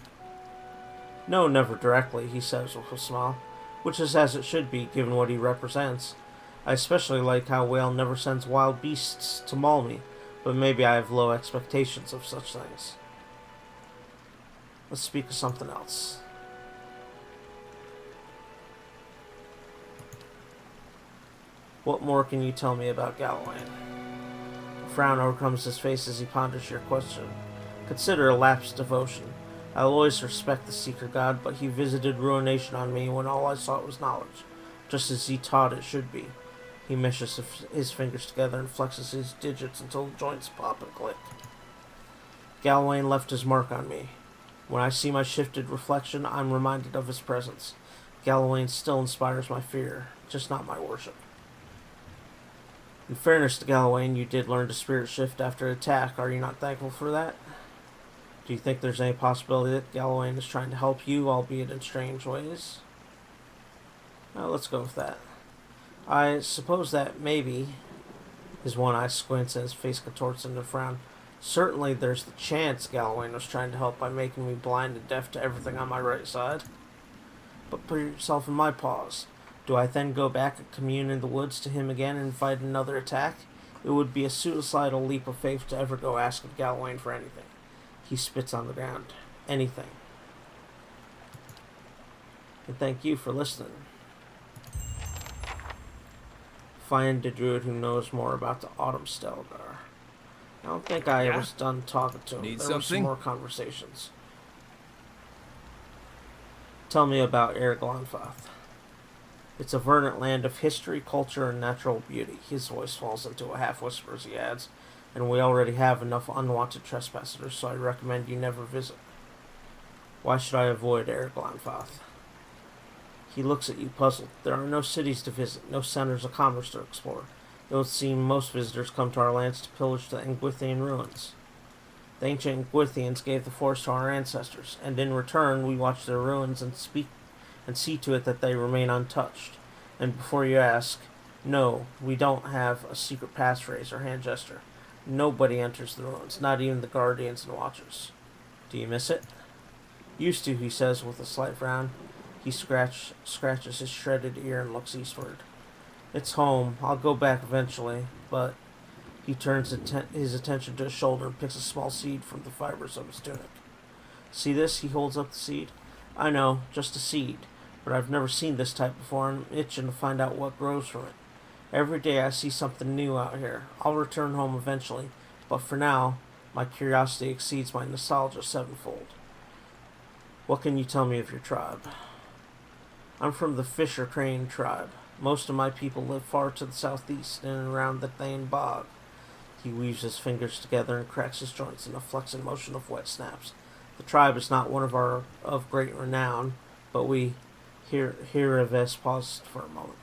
No, never directly, he says with a smile, which is as it should be, given what he represents. I especially like how Whale never sends wild beasts to maul me, but maybe I have low expectations of such things. Let's speak of something else. What more can you tell me about Galawain? A frown overcomes his face as he ponders your question. Consider a lapsed devotion. I'll always respect the Seeker God, but he visited ruination on me when all I sought was knowledge, just as he taught it should be. He meshes his fingers together and flexes his digits until the joints pop and click. Galawain left his mark on me. When I see my shifted reflection, I'm reminded of his presence. Galawain still inspires my fear, just not my worship. In fairness to Galawain, you did learn to spirit shift after attack. Are you not thankful for that? Do you think there's any possibility that Galawain is trying to help you, albeit in strange ways? Well, let's go with that. I suppose that maybe. His one eye squints and his face contorts into a frown. Certainly there's the chance Galawain was trying to help by making me blind and deaf to everything on my right side. But put yourself in my paws. Do I then go back and commune in the woods to him again and fight another attack? It would be a suicidal leap of faith to ever go ask of Galawain for anything. He spits on the ground. Anything. And thank you for listening. Find a druid who knows more about the Autumn Stelgar. I don't think I was done talking to him. Need There were some something? more conversations. Tell me about Erglonfath. It's a verdant land of history, culture, and natural beauty. His voice falls into a half-whisper as he adds, and we already have enough unwanted trespassers, so I recommend you never visit. Why should I avoid Erglonfath? He looks at you puzzled. There are no cities to visit, no centers of commerce to explore. It would seem most visitors come to our lands to pillage the Engwithian ruins. The ancient Engwithians gave the forest to our ancestors, and in return we watch their ruins and and see to it that they remain untouched. And before you ask, no, we don't have a secret passphrase or hand gesture. Nobody enters the ruins, not even the guardians and watchers. Do you miss it? Used to, he says with a slight frown. He scratches his shredded ear and looks eastward. It's home. I'll go back eventually, but... He turns his attention to his shoulder and picks a small seed from the fibers of his tunic. See this? He holds up the seed. I know, just a seed, but I've never seen this type before, and I'm itching to find out what grows from it. Every day I see something new out here. I'll return home eventually, but for now, my curiosity exceeds my nostalgia sevenfold. What can you tell me of your tribe? I'm from the Fisher Crane tribe. Most of my people live far to the southeast in and around the Thane Bog. He weaves his fingers together and cracks his joints in a flexing motion of wet snaps. The tribe is not one of great renown, but we, Hiraves paused for a moment.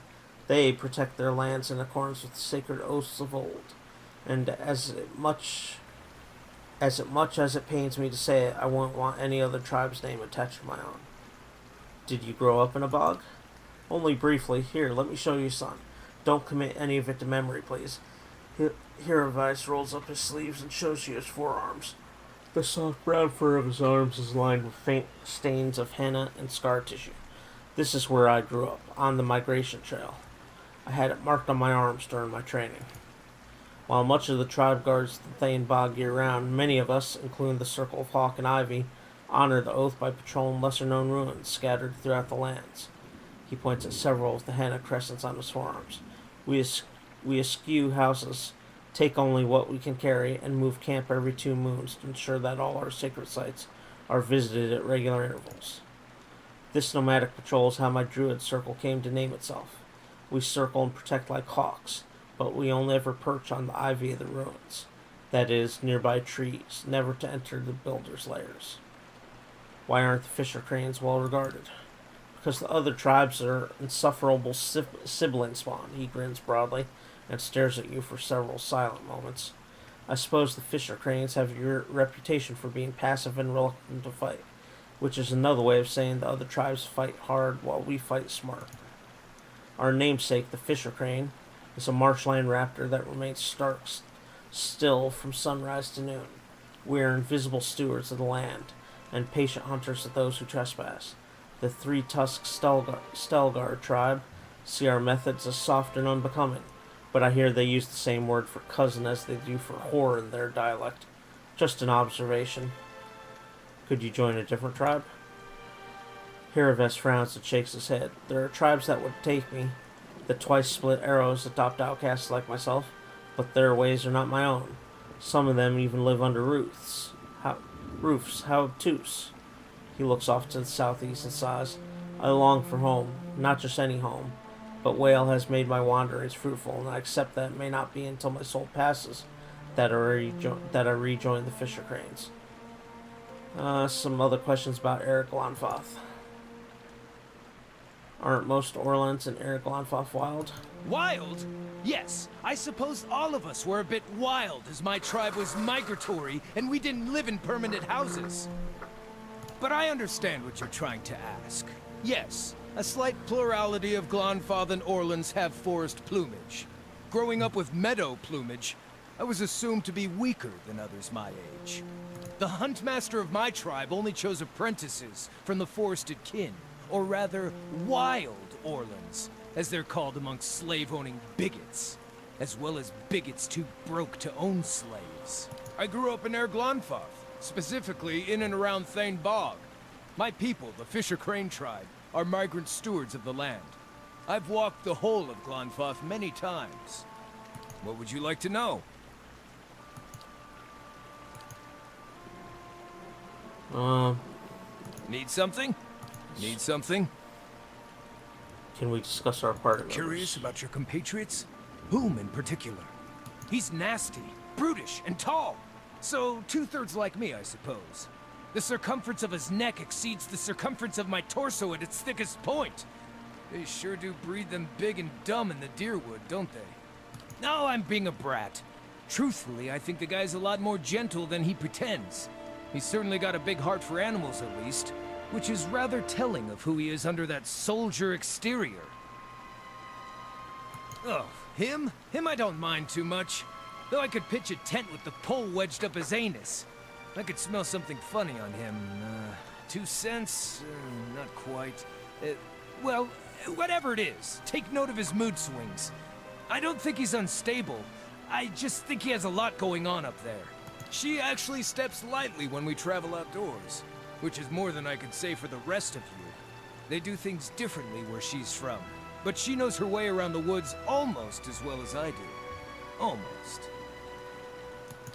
They protect their lands in accordance with the sacred oaths of old, and as much as it pains me to say it, I won't want any other tribe's name attached to my own. Did you grow up in a bog? Only briefly. Here, let me show you, son. Don't commit any of it to memory, please. Hiraves rolls up his sleeves and shows you his forearms. The soft brown fur of his arms is lined with faint stains of henna and scar tissue. This is where I grew up, on the migration trail. I had it marked on my arms during my training. While much of the tribe guards the Thane Bog year-round, many of us, including the Circle of Hawk and Ivy, honor the oath by patrolling lesser-known ruins scattered throughout the lands. He points at several of the henna crescents on his forearms. We eschew houses, take only what we can carry, and move camp every 2 moons to ensure that all our sacred sites are visited at regular intervals. This nomadic patrol is how my druid circle came to name itself. We circle and protect like hawks, but we only ever perch on the ivy of the ruins. That is, nearby trees, never to enter the builders' lairs. Why aren't the Fisher Cranes well regarded? Because the other tribes are insufferable sibling spawn, he grins broadly, and stares at you for several silent moments. I suppose the Fisher Cranes have your reputation for being passive and reluctant to fight, which is another way of saying the other tribes fight hard while we fight smart. Our namesake, the Fisher Crane, is a marshland raptor that remains stark still from sunrise to noon. We are invisible stewards of the land, and patient hunters of those who trespass. The 3-tusked Stelgar tribe see our methods as soft and unbecoming, but I hear they use the same word for cousin as they do for whore in their dialect. Just an observation. Could you join a different tribe? Hiraves frowns and shakes his head. There are tribes that would take me. The twice-split arrows adopt outcasts like myself, but their ways are not my own. Some of them even live under roofs. How obtuse. He looks off to the southeast and sighs. I long for home, not just any home, but Whale has made my wanderings fruitful, and I accept that it may not be until my soul passes that I rejoin the Fisher Cranes. Some other questions about Eric Lonfoth. Aren't most Orlans and Eric Lonfoth wild? Wild? Yes, I suppose all of us were a bit wild as my tribe was migratory and we didn't live in permanent houses. But I understand what you're trying to ask. Yes, a slight plurality of Glonfoth and Orlans have forest plumage. Growing up with meadow plumage, I was assumed to be weaker than others my age. The huntmaster of my tribe only chose apprentices from the forested kin, or rather, wild Orlans, as they're called amongst slave-owning bigots, as well as bigots too broke to own slaves. I grew up in Glonfoth, specifically in and around Thane Bog. My people, the Fisher Crane tribe, are migrant stewards of the land. I've walked the whole of Glonfoth many times. What would you like to know? Need something? Need something? Can we discuss our party members? Curious about your compatriots? Whom in particular? He's nasty, brutish, and tall. So, 2/3 like me, I suppose. The circumference of his neck exceeds the circumference of my torso at its thickest point. They sure do breed them big and dumb in the Deerwood, don't they? No, I'm being a brat. Truthfully, I think the guy's a lot more gentle than he pretends. He's certainly got a big heart for animals, at least. which is rather telling of who he is under that soldier exterior. Oh, him? Him I don't mind too much. Though I could pitch a tent with the pole wedged up his anus. I could smell something funny on him. 2 cents? Not quite. Well, whatever it is, take note of his mood swings. I don't think he's unstable. I just think he has a lot going on up there. She actually steps lightly when we travel outdoors, which is more than I could say for the rest of you. They do things differently where she's from, but she knows her way around the woods almost as well as I do. Almost.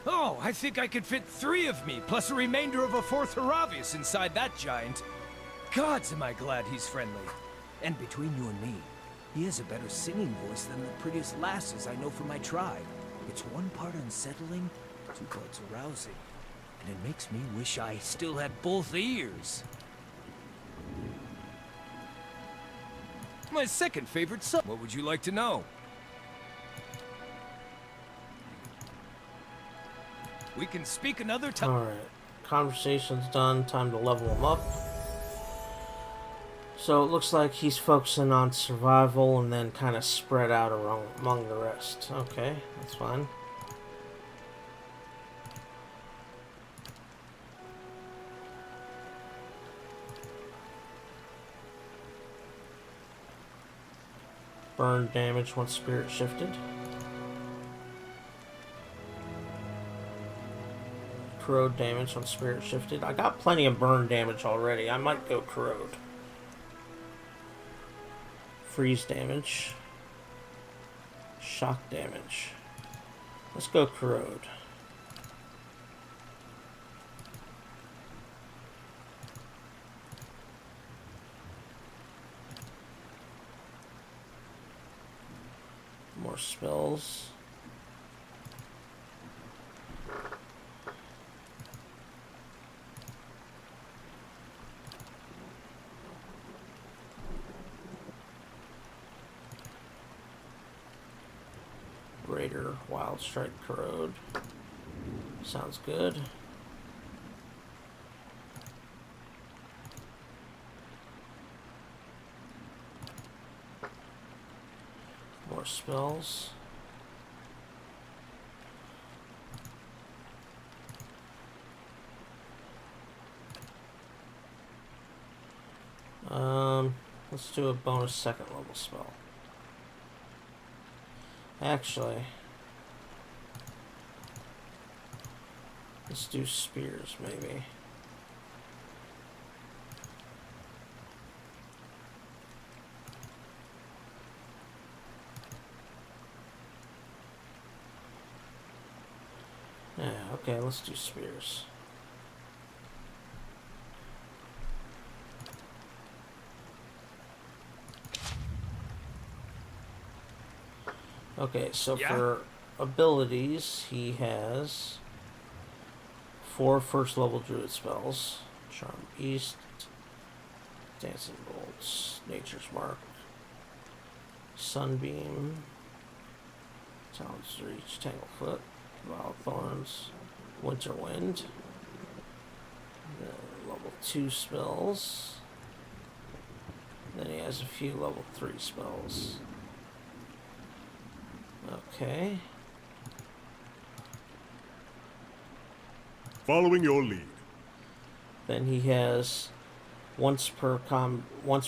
Oh, I think I could fit 3 of me, plus a remainder of a 4th Haravius inside that giant. Gods, am I glad he's friendly. And between you and me, he has a better singing voice than the prettiest lasses I know from my tribe. It's 1 part unsettling, 2 parts arousing. And it makes me wish I still had both ears. My second favorite song. What would you like to know? We can speak another time. Alright, conversation's done, time to level him up. So it looks like he's focusing on survival and then kind of spread out among the rest. Okay, that's fine. Burn damage once spirit shifted. Corrode damage on spirit shifted. I got plenty of burn damage already. I might go corrode. Freeze damage. Shock damage. Let's go corrode. More spells. Greater Wild Strike Corrode. Sounds good. More spells. Let's do a bonus 2nd level spell. Actually, let's do spears, maybe. Yeah, okay, let's do spears. Okay, so for abilities, he has 4 first level druid spells. Charm Beast, Dancing Bolts, Nature's Mark, Sunbeam, Talon's Reach, Tanglefoot, Wild Thorns, Winter Wind. Level 2 spells. Then he has a few level 3 spells. Okay. Following your lead. Then he has once per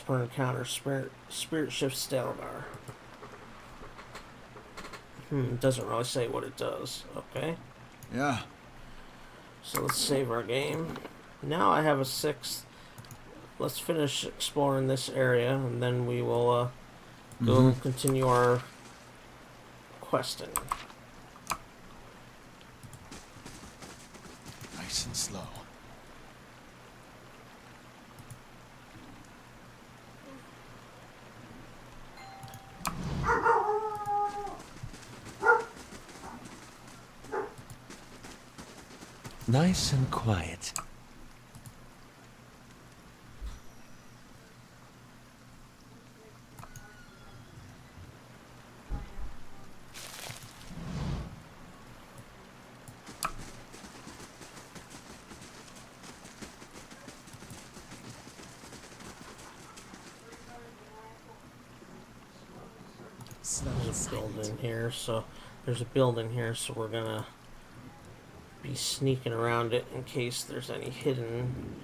encounter spirit shift Stelgar. Doesn't really say what it does. Okay. Yeah. So let's save our game. Now I have a 6th. Let's finish exploring this area and then we will go continue our questing. Nice and slow. Nice and quiet. slow and There's a silent. building here, so there's a building here, so we're gonna be sneaking around it in case there's any hidden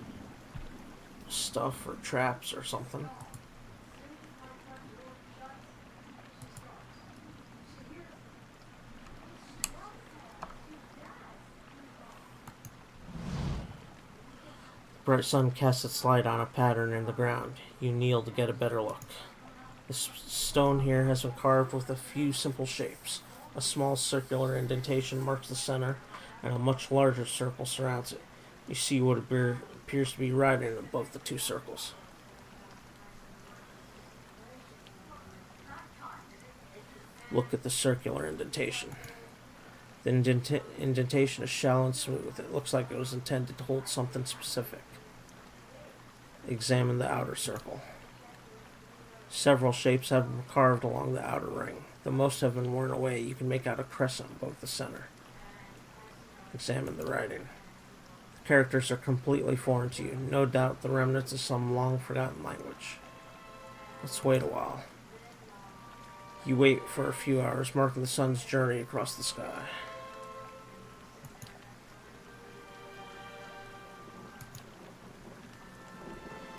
stuff or traps or something. The bright sun casts its light on a pattern in the ground. You kneel to get a better look. This stone here has been carved with a few simple shapes. A small circular indentation marks the center, and a much larger circle surrounds it. You see what appears to be writing above the two circles. Look at the circular indentation. The indentation is shallow and smooth. It looks like it was intended to hold something specific. Examine the outer circle. Several shapes have been carved along the outer ring. Though most have been worn away, you can make out a crescent above the center. Examine the writing. The characters are completely foreign to you, no doubt the remnants of some long-forgotten language. Let's wait a while. You wait for a few hours, marking the sun's journey across the sky.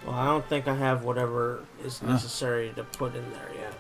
Well, I don't think I have whatever is necessary to put in there yet.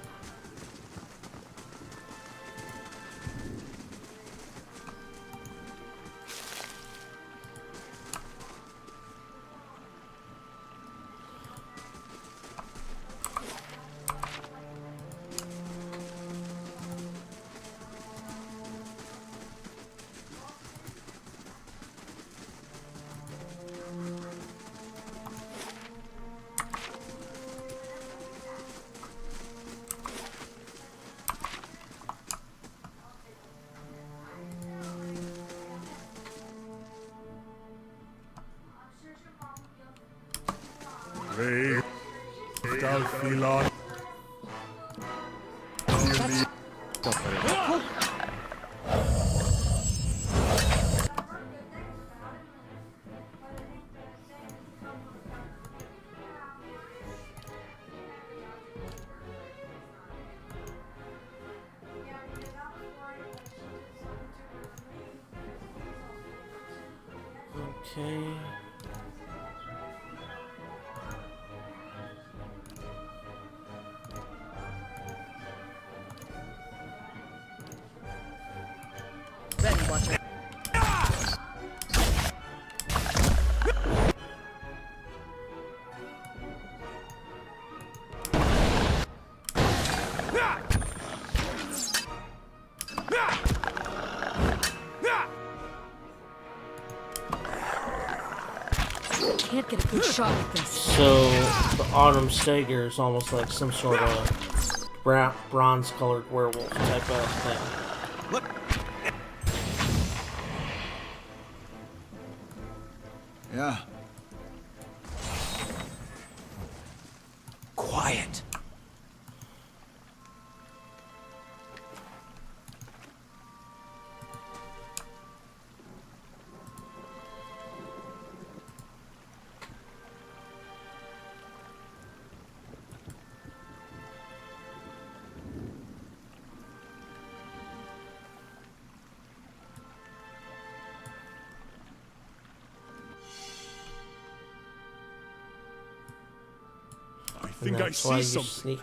Ray, Dalphilon. Okay. Ready, Watcher. Can't get a good shot at this. So, the Autumn Stagger is almost like some sort of bronze-colored werewolf type of thing. Yeah. Quiet. I And think I that's why see you something. sneak.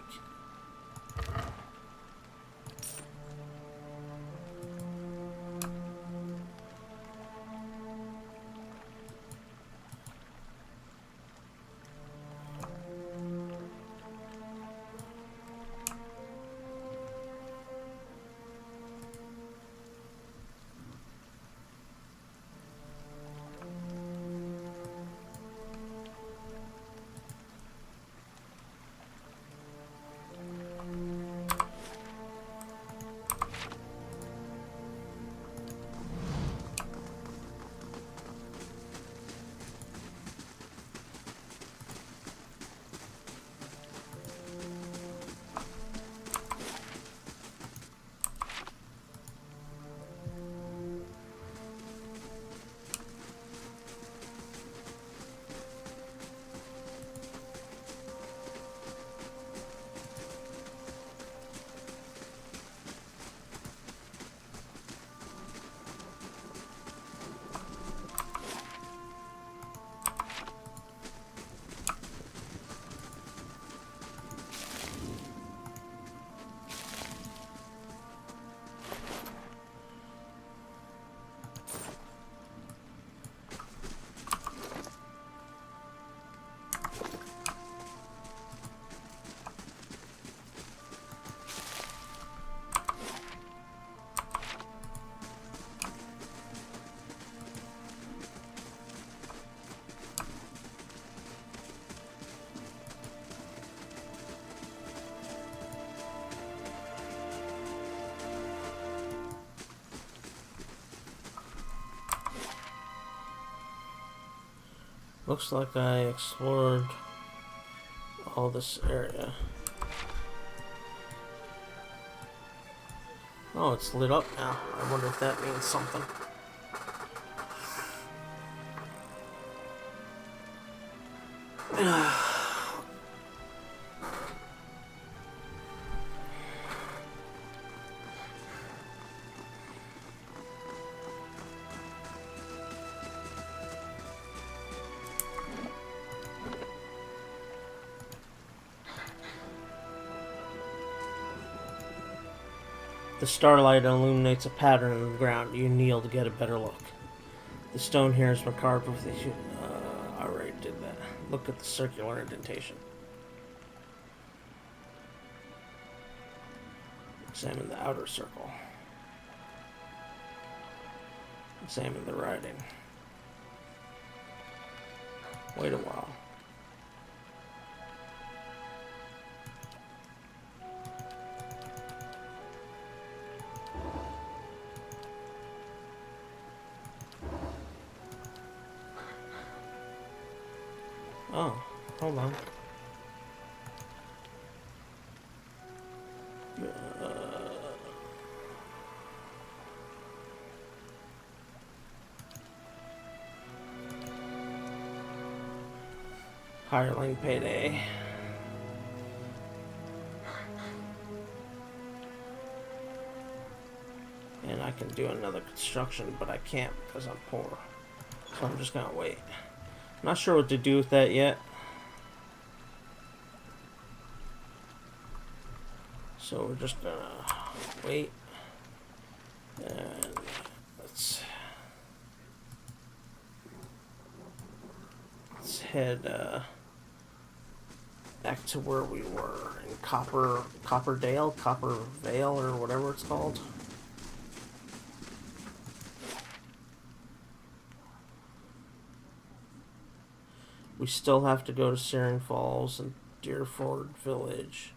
Looks like I explored all this area. Oh, it's lit up now. I wonder if that means something. The starlight illuminates a pattern in the ground. You kneel to get a better look. The stone here has been carved with the... I already did that. Look at the circular indentation. Examine the outer circle. Examine the writing. Wait a while. Oh, hold on. Hireling payday. And I can do another construction, but I can't because I'm poor. So I'm just gonna wait. Not sure what to do with that yet. So we're just gonna wait. And let's head back to where we were in Copperdale, Copper Vale, or whatever it's called. We still have to go to Searing Falls and Deerford Village.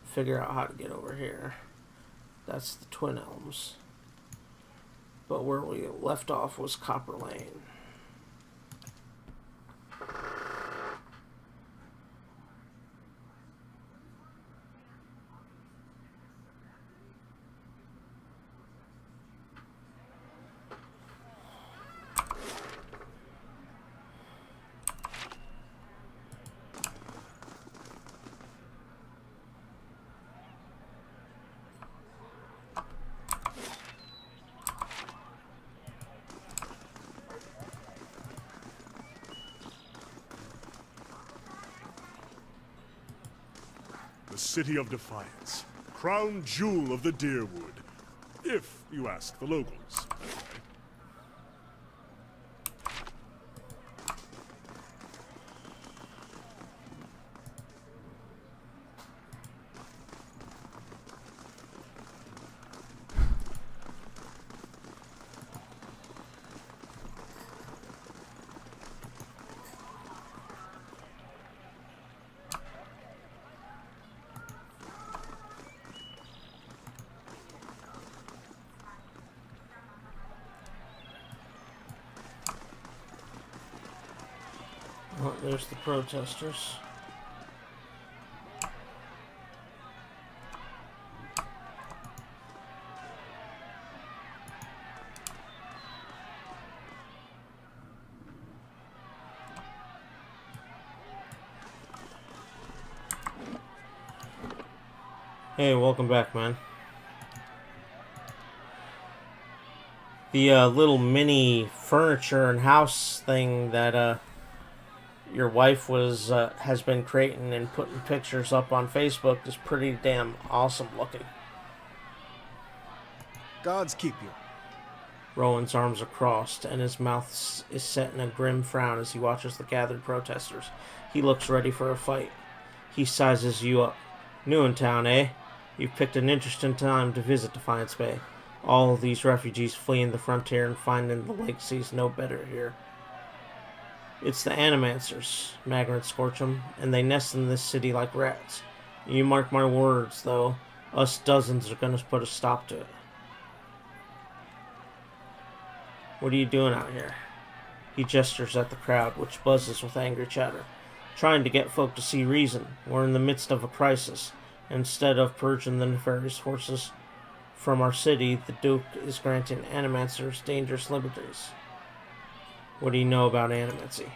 Figure out how to get over here. That's the Twin Elms. But where we left off was Copper Lane. The City of Defiance. Crown jewel of the Deerwood. If you ask the locals. Oh, there's the protesters. Hey, welcome back, man. The little mini furniture and house thing that your wife has been creating and putting pictures up on Facebook is pretty damn awesome looking. Gods keep you. Rowan's arms are crossed, and his mouth is set in a grim frown as he watches the gathered protesters. He looks ready for a fight. He sizes you up. New in town, eh? You've picked an interesting time to visit Defiance Bay. All of these refugees fleeing the frontier and finding the legacies no better here. It's the Animancers, Magrin Scorchum, and they nest in this city like rats. You mark my words, though, us dozens are gonna put a stop to it. What are you doing out here? He gestures at the crowd, which buzzes with angry chatter. Trying to get folk to see reason. We're in the midst of a crisis. Instead of purging the nefarious forces from our city, the Duke is granting animancers dangerous liberties. What do you know about animancy?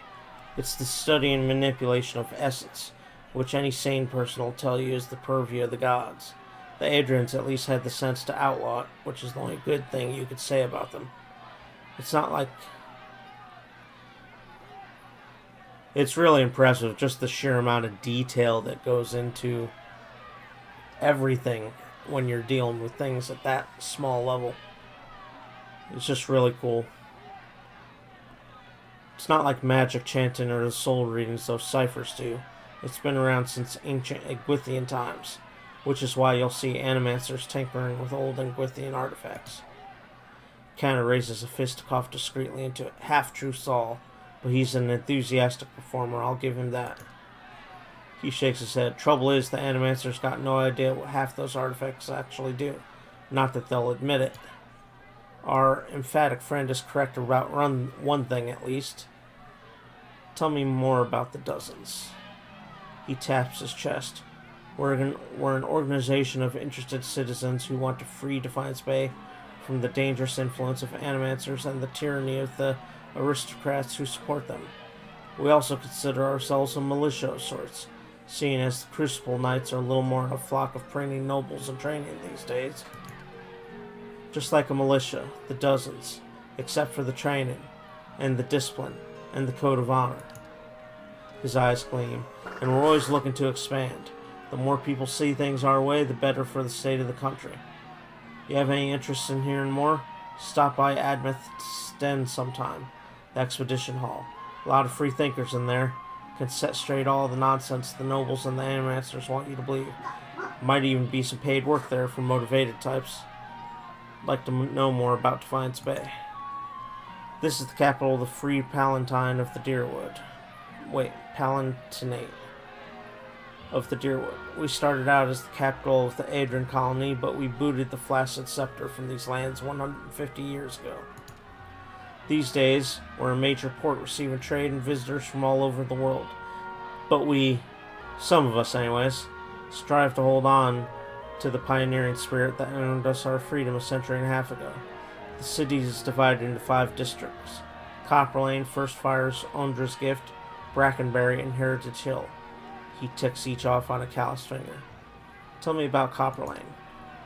It's the study and manipulation of essence, which any sane person will tell you is the purview of the gods. The Adrians at least had the sense to outlaw it, which is the only good thing you could say about them. It's not like... It's really impressive, just the sheer amount of detail that goes into everything when you're dealing with things at that small level. It's just really cool. It's not like magic chanting or the soul readings those ciphers do. It's been around since ancient Egwythian times, which is why you'll see animancers tinkering with old Egwythian artifacts. Kinda raises a fist to cough discreetly into half-true Saul, but he's an enthusiastic performer, I'll give him that. He shakes his head. Trouble is, the animancers got no idea what half those artifacts actually do. Not that they'll admit it. Our emphatic friend is correct about one thing, at least. Tell me more about the dozens. He taps his chest. We're an organization of interested citizens who want to free Defiance Bay from the dangerous influence of animancers and the tyranny of the aristocrats who support them. We also consider ourselves a militia of sorts, seeing as the Crucible Knights are little more than a flock of preening nobles in training these days. Just like a militia, the dozens, except for the training, and the discipline, and the code of honor. His eyes gleam, and we're always looking to expand. The more people see things our way, the better for the state of the country. You have any interest in hearing more? Stop by Admeth's Den sometime, the Expedition Hall. A lot of free thinkers in there. Can set straight all the nonsense the nobles and the animancers want you to believe. Might even be some paid work there for motivated types. Like to know more about Defiance Bay. This is the capital of the Free Palatine of the Deerwood. Palatinate of the Deerwood. We started out as the capital of the Adrian colony, but we booted the Flaccid Scepter from these lands 150 years ago. These days, we're a major port receiving trade and visitors from all over the world. But we, some of us anyways, strive to hold on to the pioneering spirit that earned us our freedom a century and a half ago. The city is divided into 5 districts: Copperlane, First Fire's Ondra's Gift, Brackenbury, and Heritage Hill. He ticks each off on a calloused finger. Tell me about Copperlane.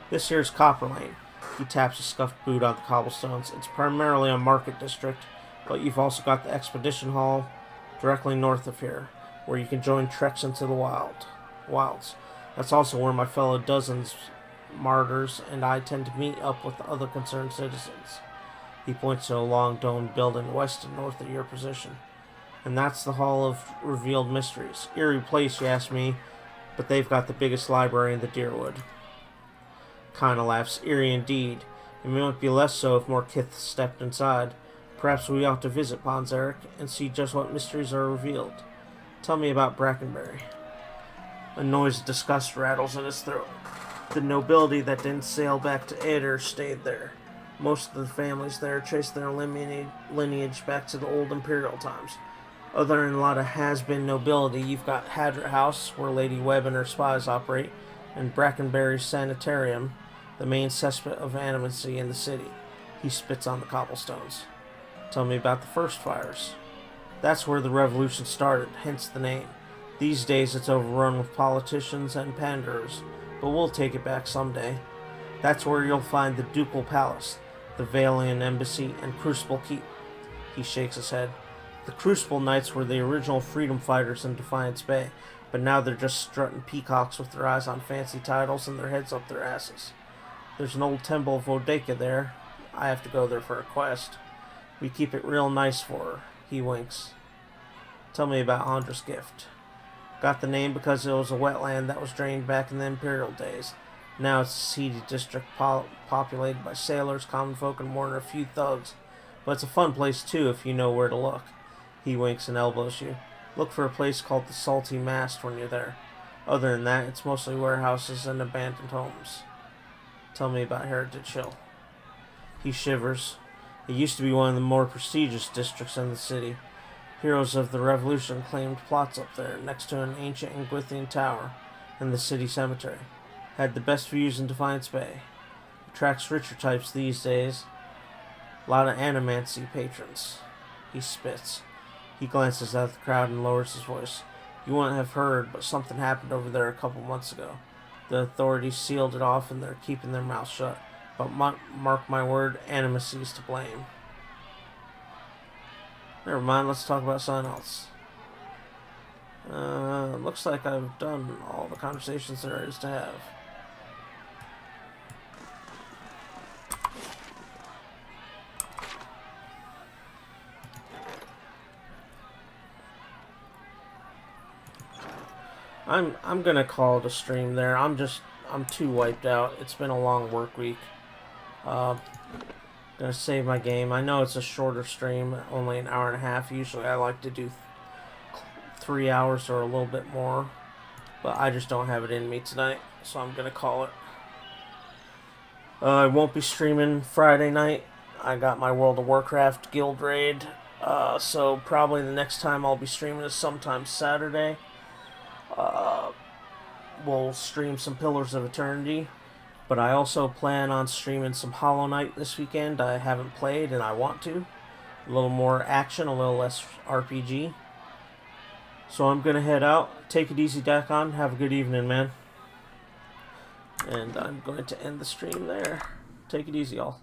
This here's Copperlane. He taps a scuffed boot on the cobblestones. It's primarily a market district, but you've also got the Expedition Hall directly north of here, where you can join treks into the wilds. That's also where my fellow dozens, martyrs, and I tend to meet up with other concerned citizens. He points to a long domed building west and north of your position. And that's the Hall of Revealed Mysteries. Eerie place, you ask me, but they've got the biggest library in the Deerwood. Kinda laughs. Eerie indeed. It might be less so if more kith stepped inside. Perhaps we ought to visit Pons Eric and see just what mysteries are revealed. Tell me about Brackenbury. A noise of disgust rattles in his throat. The nobility that didn't sail back to Ader stayed there. Most of the families there trace their lineage back to the old imperial times. Other than a lot of has-been nobility, you've got Hadrat House, where Lady Webb and her spies operate, and Brackenbury's Sanitarium, the main cesspit of animancy in the city. He spits on the cobblestones. Tell me about the First Fires. That's where the revolution started, hence the name. These days it's overrun with politicians and panderers, but we'll take it back someday. That's where you'll find the Ducal Palace, the Valian Embassy, and Crucible Keep. He shakes his head. The Crucible Knights were the original freedom fighters in Defiance Bay, but now they're just strutting peacocks with their eyes on fancy titles and their heads up their asses. There's an old temple of Vodeka there. I have to go there for a quest. We keep it real nice for her. He winks. Tell me about Ondra's Gift. Got the name because it was a wetland that was drained back in the Imperial days. Now it's a seedy district populated by sailors, common folk, and more than a few thugs. But it's a fun place too if you know where to look. He winks and elbows you. Look for a place called the Salty Mast when you're there. Other than that, it's mostly warehouses and abandoned homes. Tell me about Heritage Hill. He shivers. It used to be one of the more prestigious districts in the city. Heroes of the Revolution claimed plots up there, next to an ancient Inguithian tower and the city cemetery. Had the best views in Defiance Bay. Attracts richer types these days. A lot of animancy patrons. He spits. He glances at the crowd and lowers his voice. You wouldn't have heard, but something happened over there a couple months ago. The authorities sealed it off and they're keeping their mouths shut. But mark my word, animacy's to blame. Never mind, let's talk about something else. Looks like I've done all the conversations there is to have. I'm gonna call it a stream there. I'm too wiped out. It's been a long work week. Gonna save my game. I know it's a shorter stream, only an hour and a half. Usually I like to do 3 hours or a little bit more, but I just don't have it in me tonight, so I'm gonna call it. I won't be streaming Friday night. I got my World of Warcraft guild raid, so probably the next time I'll be streaming is sometime Saturday. We'll stream some Pillars of Eternity, but I also plan on streaming some Hollow Knight this weekend. I haven't played and I want to. A little more action, a little less RPG. So I'm gonna head out. Take it easy, Dakon. Have a good evening, man. And I'm going to end the stream there. Take it easy, y'all.